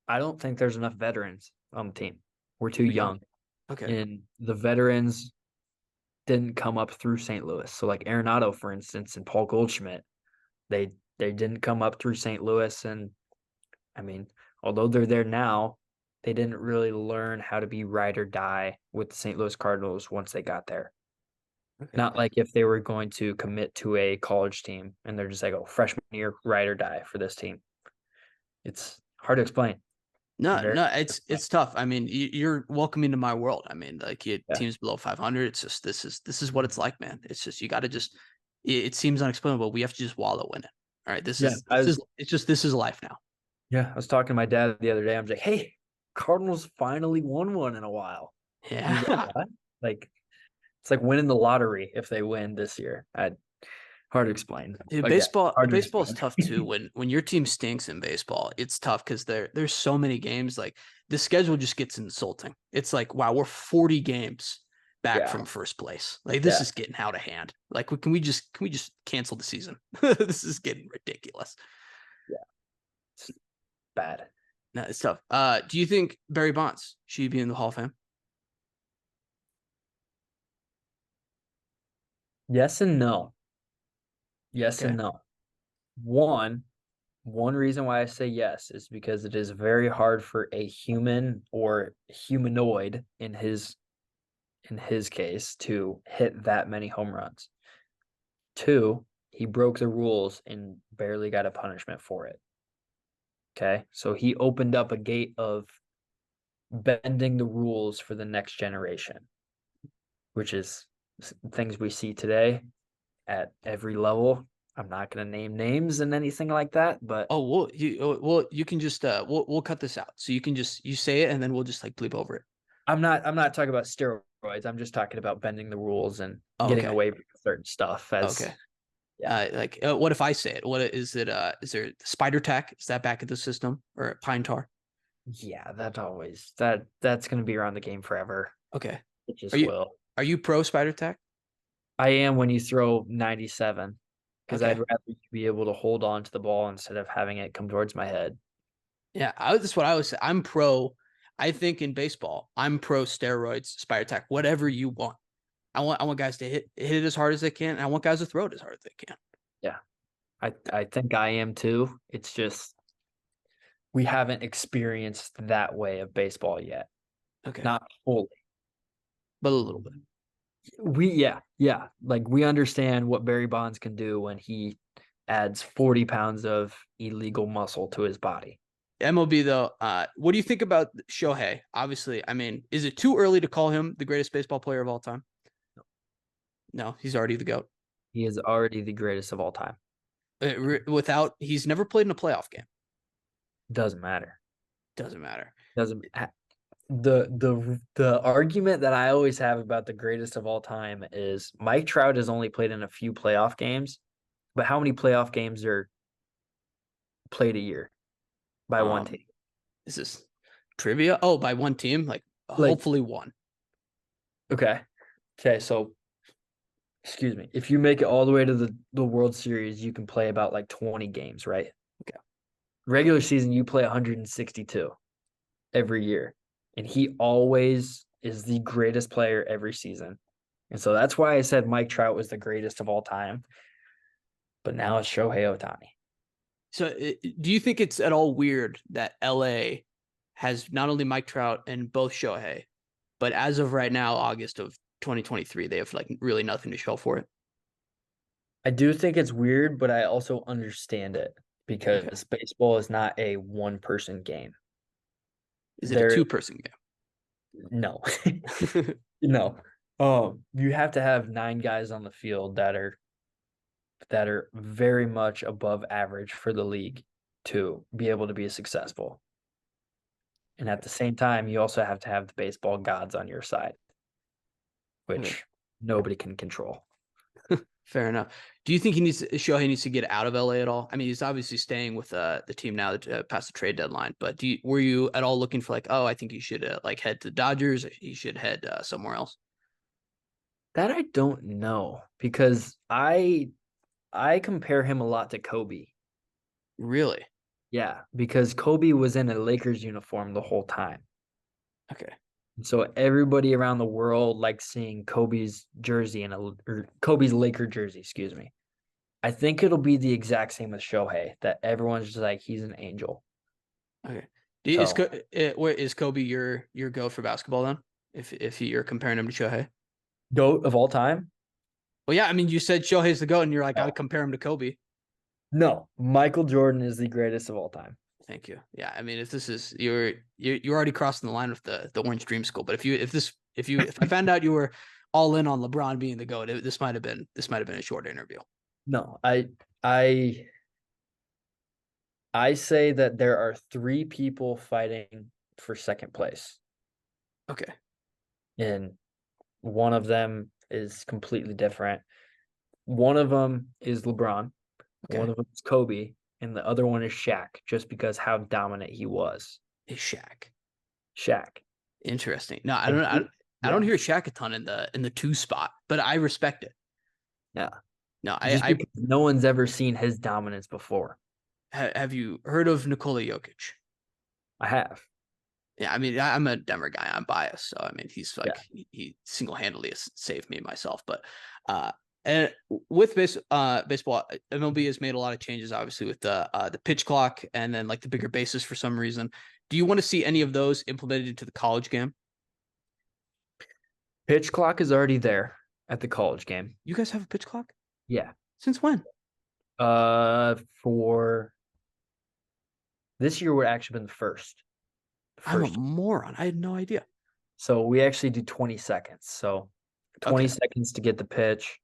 S2: I don't think there's enough veterans on the team. We're too young.
S1: Okay.
S2: And the veterans didn't come up through St. Louis. So like Arenado, for instance, and Paul Goldschmidt, they didn't come up through St. Louis. And I mean, although they're there now, they didn't really learn how to be ride or die with the St. Louis Cardinals once they got there.
S1: Okay.
S2: Not like if they were going to commit to a college team and they're just like, oh, freshman year, ride or die for this team. It's hard to explain.
S1: No,
S2: Very
S1: no, it's tough. I mean, you're welcoming to my world. I mean, like you
S2: yeah.
S1: teams below 500. It's just this is what it's like, man. It's just you got to just. It seems unexplainable. We have to just wallow in it. All right,
S2: Yeah.
S1: this is life now.
S2: Yeah. I was talking to my dad the other day. I'm like, hey, Cardinals finally won one in a while. And he's
S1: Yeah.
S2: like, what? Like, it's like winning the lottery if they win this year. Hard to explain.
S1: Dude,
S2: Again, hard to
S1: baseball is
S2: explain.
S1: tough too. When your team stinks in baseball, it's tough because there's so many games. Like the schedule just gets insulting. It's like, wow, we're 40 games back
S2: Yeah.
S1: from first place. Like this
S2: Yeah.
S1: is getting out of hand. Like can we just cancel the season? This is getting ridiculous.
S2: Yeah. It's bad.
S1: No, it's tough. Do you think Barry Bonds should be in the Hall of Fame?
S2: Yes and no. Yes
S1: Okay.
S2: and no. One reason why I say yes is because it is very hard for a human or humanoid in his case to hit that many home runs. Two, he broke the rules and barely got a punishment for it. Okay. So he opened up a gate of bending the rules for the next generation, which is things we see today at every level. I'm not going to name names and anything like that, but
S1: you can just we'll cut this out. So you say it and then we'll just like bleep over it.
S2: I'm not talking about steroids. I'm just talking about bending the rules and getting
S1: Okay.
S2: away from certain stuff.
S1: Okay. What if I say it? What is it? Is there spider tack? Is that back in the system or pine tar?
S2: Yeah, that's going to be around the game forever.
S1: Okay.
S2: It just will.
S1: Are you pro spider tack?
S2: I am when you throw 97 because
S1: Okay.
S2: I'd rather be able to hold on to the ball instead of having it come towards my head.
S1: Yeah, that's what I was saying. I'm pro. I think in baseball, I'm pro steroids, spire attack, whatever you want. I want guys to hit it as hard as they can, and I want guys to throw it as hard as they can.
S2: Yeah, I think I am too. It's just we haven't experienced that way of baseball yet.
S1: Okay,
S2: Not fully.
S1: but a little bit.
S2: Yeah. Like we understand what Barry Bonds can do when he adds 40 pounds of illegal muscle to his body.
S1: MLB though, what do you think about Shohei? Obviously, I mean, is it too early to call him the greatest baseball player of all time? No, he's already the GOAT.
S2: He is already the greatest of all time.
S1: He's never played in a playoff game.
S2: Doesn't matter.
S1: Doesn't matter.
S2: Doesn't the argument that I always have about the greatest of all time is Mike Trout has only played in a few playoff games, but how many playoff games are played a year by one team?
S1: Is this trivia? Oh, by one team, like hopefully one.
S2: Okay. So excuse me. If you make it all the way to the World Series, you can play about like 20 games, right?
S1: Okay.
S2: Regular season, you play 162 every year. And he always is the greatest player every season. And so that's why I said Mike Trout was the greatest of all time. But now it's Shohei Ohtani.
S1: So do you think it's at all weird that LA has not only Mike Trout and both Shohei, but as of right now, August of 2023, they have like really nothing to show for it?
S2: I do think it's weird, but I also understand it because baseball is not a one-person game.
S1: Is it a two-person game?
S2: No. No. You have to have 9 guys on the field that are very much above average for the league to be able to be successful. And at the same time, you also have to have the baseball gods on your side, which nobody can control.
S1: Fair enough. Do you think Shohei needs to get out of LA at all? I mean, he's obviously staying with the team now that past the trade deadline. But were you at all looking for like, oh, I think he should like head to the Dodgers? Or he should head somewhere else.
S2: That I don't know because I compare him a lot to Kobe.
S1: Really?
S2: Yeah, because Kobe was in a Lakers uniform the whole time.
S1: Okay.
S2: So everybody around the world likes seeing Kobe's jersey or Kobe's Laker jersey, excuse me. I think it'll be the exact same with Shohei, that everyone's just like he's an angel.
S1: Okay. Is Kobe your GOAT for basketball then? If you're comparing him to Shohei?
S2: GOAT of all time?
S1: Well, yeah, I mean, you said Shohei's the GOAT, and you're like, I'd compare him to Kobe.
S2: No, Michael Jordan is the greatest of all time.
S1: Thank you. Yeah, I mean, if this is you're already crossing the line with the Orange Dream School, but if I found out you were all in on LeBron being the GOAT, this might have been a short interview.
S2: No, I say that there are 3 people fighting for second place.
S1: Okay.
S2: And one of them is completely different. One of them is LeBron. Okay. One of them is Kobe, and the other one is Shaq, just because how dominant he was.
S1: Is Shaq?
S2: Shaq.
S1: Interesting. No, I don't hear Shaq a ton in the 2 spot, but I respect it.
S2: Yeah.
S1: No,
S2: no one's ever seen his dominance before.
S1: Have you heard of Nikola Jokic?
S2: I have.
S1: Yeah, I mean, I'm a Denver guy. I'm biased, so I mean, he's like he single-handedly has saved me myself. But and with baseball, MLB has made a lot of changes, obviously, with the pitch clock and then like the bigger bases for some reason. Do you want to see any of those implemented into the college game?
S2: Pitch clock is already there at the college game.
S1: You guys have a pitch clock?
S2: Yeah.
S1: Since when?
S2: For this year, we're actually been the first.
S1: I'm a moron. I had no idea.
S2: So we actually do 20 seconds. So 20 seconds to get the pitch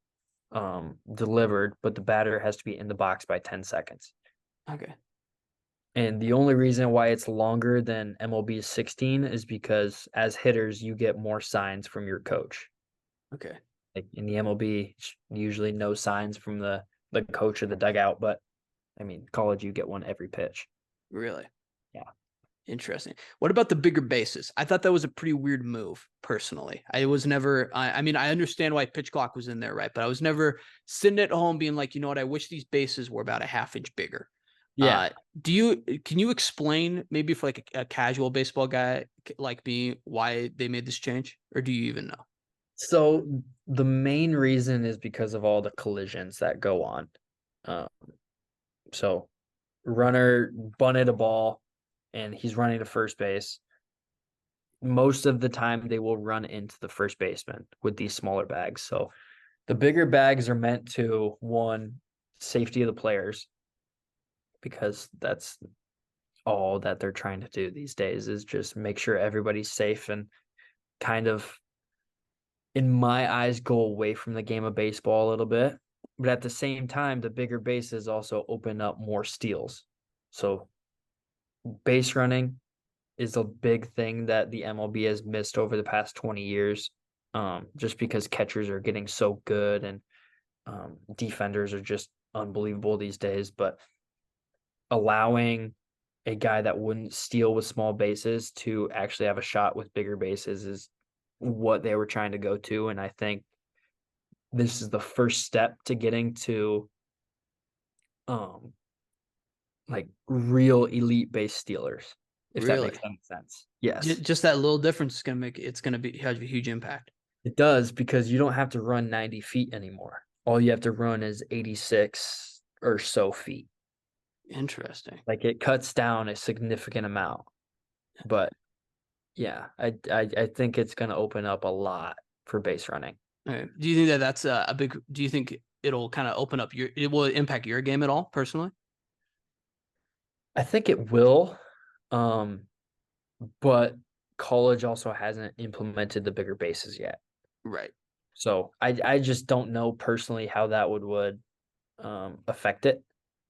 S2: delivered, but the batter has to be in the box by 10 seconds.
S1: Okay.
S2: And the only reason why it's longer than MLB's 16 is because as hitters, you get more signs from your coach.
S1: Okay.
S2: Like in the MLB, usually no signs from the coach or the dugout, but I mean, college, you get one every pitch.
S1: Really?
S2: Yeah.
S1: Interesting. What about the bigger bases? I thought that was a pretty weird move, personally. I was never. I mean, I understand why pitch clock was in there, right? But I was never sitting at home being like, you know what? I wish these bases were about a half inch bigger.
S2: Yeah.
S1: Can you explain maybe for like a casual baseball guy like me why they made this change, or do you even know?
S2: So the main reason is because of all the collisions that go on. Um, so runner bunted a ball and he's running to first base. Most of the time they will run into the first baseman with these smaller bags. So the bigger bags are meant to, one, safety of the players, because that's all that they're trying to do these days is just make sure everybody's safe and kind of, in my eyes, go away from the game of baseball a little bit. But at the same time, the bigger bases also open up more steals. So base running is a big thing that the MLB has missed over the past 20 years, just because catchers are getting so good and defenders are just unbelievable these days. But allowing a guy that wouldn't steal with small bases to actually have a shot with bigger bases is what they were trying to go to. And I think this is the first step to getting to um like real elite base stealers, if that makes
S1: Really,
S2: any sense. Yes.
S1: just that little difference is gonna make it's gonna be have a huge impact.
S2: It does, because you don't have to run 90 feet anymore. All you have to run is 86 or so feet.
S1: Interesting.
S2: Like it cuts down a significant amount. But yeah, I think it's going to open up a lot for base running.
S1: Okay. Do you think that that's a big? Do you think it'll kind of open up your? It will impact your game at all, personally?
S2: I think it will, um, but college also hasn't implemented the bigger bases yet.
S1: Right.
S2: So I just don't know personally how that would affect it.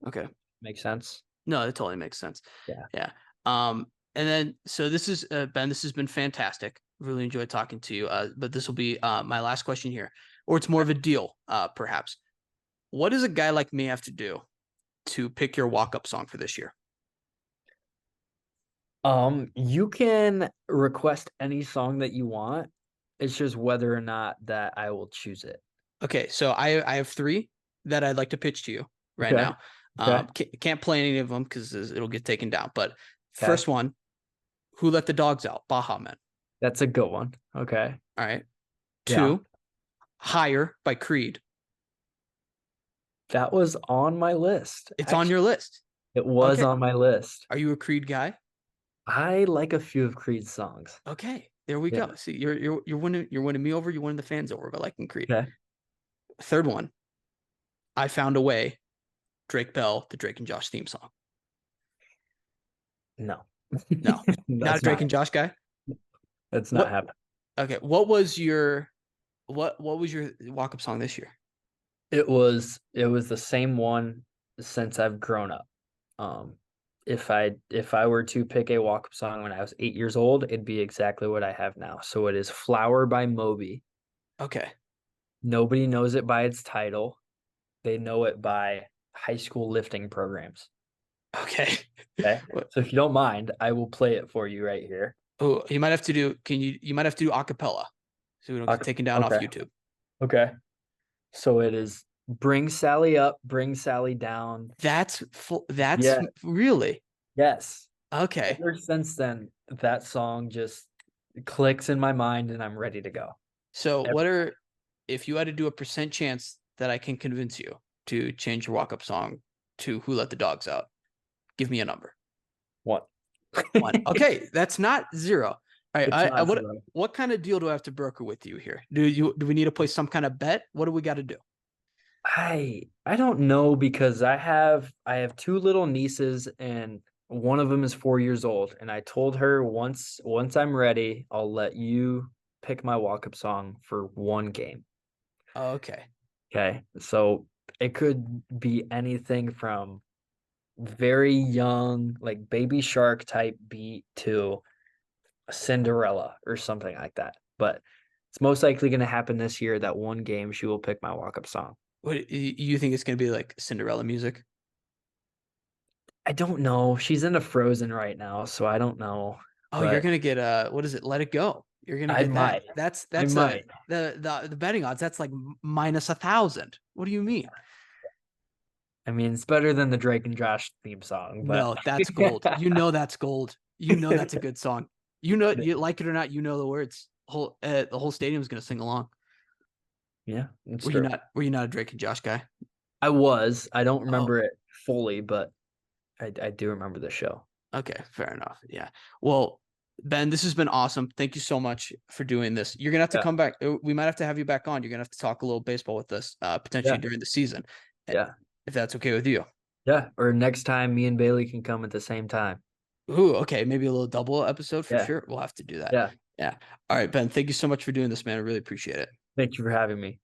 S1: Okay.
S2: Make sense?
S1: No, it totally makes sense.
S2: Yeah.
S1: Yeah. And then so this is Ben. This has been fantastic. Really enjoyed talking to you. But this will be my last question here, or it's more of a deal, perhaps. What does a guy like me have to do to pick your walk-up song for this year?
S2: You can request any song that you want. It's just whether or not that I will choose it.
S1: Okay, so I have three that I'd like to pitch to you right
S2: Okay.
S1: now.
S2: Okay.
S1: Can't play any of them because it'll get taken down. But
S2: Okay.
S1: first one, Who Let the Dogs Out? Baha Men.
S2: That's a good one. Okay.
S1: All right.
S2: Yeah.
S1: Two, Higher by Creed.
S2: That was on my list.
S1: It's on
S2: Actually,
S1: your list.
S2: it was
S1: Okay.
S2: on my list.
S1: Are you a Creed guy?
S2: I like a few of Creed's songs.
S1: Okay. There we
S2: Yeah.
S1: go. See, you're winning me over. You're winning the fans over by liking Creed.
S2: Okay.
S1: Third one, I Found a Way. Drake Bell, the Drake and Josh theme song.
S2: No.
S1: No, not a
S2: That's
S1: Drake
S2: not
S1: and Josh guy.
S2: that's not
S1: What?
S2: happening.
S1: Okay. What was your walk up song this year?
S2: It was the same one since I've grown up. Um, if I were to pick a walk-up song when I was 8 years old, it'd be exactly what I have now. So it is Flower by Moby.
S1: Okay.
S2: Nobody knows it by its title. They know it by high school lifting programs.
S1: Okay.
S2: Okay. So if you don't mind, I will play it for you right here.
S1: Oh, you might have to do. You might have to do acapella, so we don't get taken down off
S2: Okay.
S1: YouTube.
S2: Okay. So it is Bring Sally Up, Bring Sally Down.
S1: That's
S2: Yeah.
S1: really
S2: Yes.
S1: okay.
S2: Ever since then, that song just clicks in my mind and I'm ready to go.
S1: So
S2: Every
S1: if you had to do a percent chance that I can convince you to change your walk up song to Who Let the Dogs Out? Give me a number.
S2: one.
S1: One. Okay, that's not zero. All right.
S2: It's not
S1: What
S2: zero.
S1: what kind of deal do I have to broker with you here? Do we need to play some kind of bet? What do we got to do?
S2: I don't know, because I have two little nieces and one of them is 4 years old, and I told her once I'm ready, I'll let you pick my walk-up song for one game.
S1: Okay.
S2: Okay. So it could be anything from very young, like Baby Shark type beat to Cinderella or something like that. But it's most likely going to happen this year that one game she will pick my walk-up song.
S1: What you think it's gonna be like Cinderella music?
S2: I don't know. She's into Frozen right now, so I don't know.
S1: Oh, you're
S2: But
S1: gonna get what is it? Let It Go. You're gonna
S2: I
S1: get that.
S2: might.
S1: That's
S2: I
S1: that's
S2: might.
S1: the betting odds. That's like minus 1,000. What do you mean?
S2: I mean, it's better than the Drake and Josh theme song, but
S1: No, that's gold. You know that's gold. You know that's a good song. You know, you like it or not, you know the words. The whole stadium's gonna sing along.
S2: yeah, it's
S1: Were you
S2: true.
S1: not? Were you not a Drake and Josh guy?
S2: I was. I don't
S1: Oh,
S2: remember it fully, but I do remember the show.
S1: okay, fair enough. Yeah. Well, Ben, this has been awesome. Thank you so much for doing this. You're gonna have to
S2: Yeah,
S1: come back. We might have to have you back on. You're gonna have to talk a little baseball with us, potentially
S2: yeah,
S1: during the season,
S2: yeah,
S1: if that's okay with you.
S2: yeah. Or next time, me and Bailey can come at the same time.
S1: Ooh, okay, maybe a little double episode for
S2: Yeah,
S1: sure. We'll have to do that.
S2: yeah.
S1: Yeah. All right, Ben. Thank you so much for doing this, man. I really appreciate it.
S2: Thank you for having me.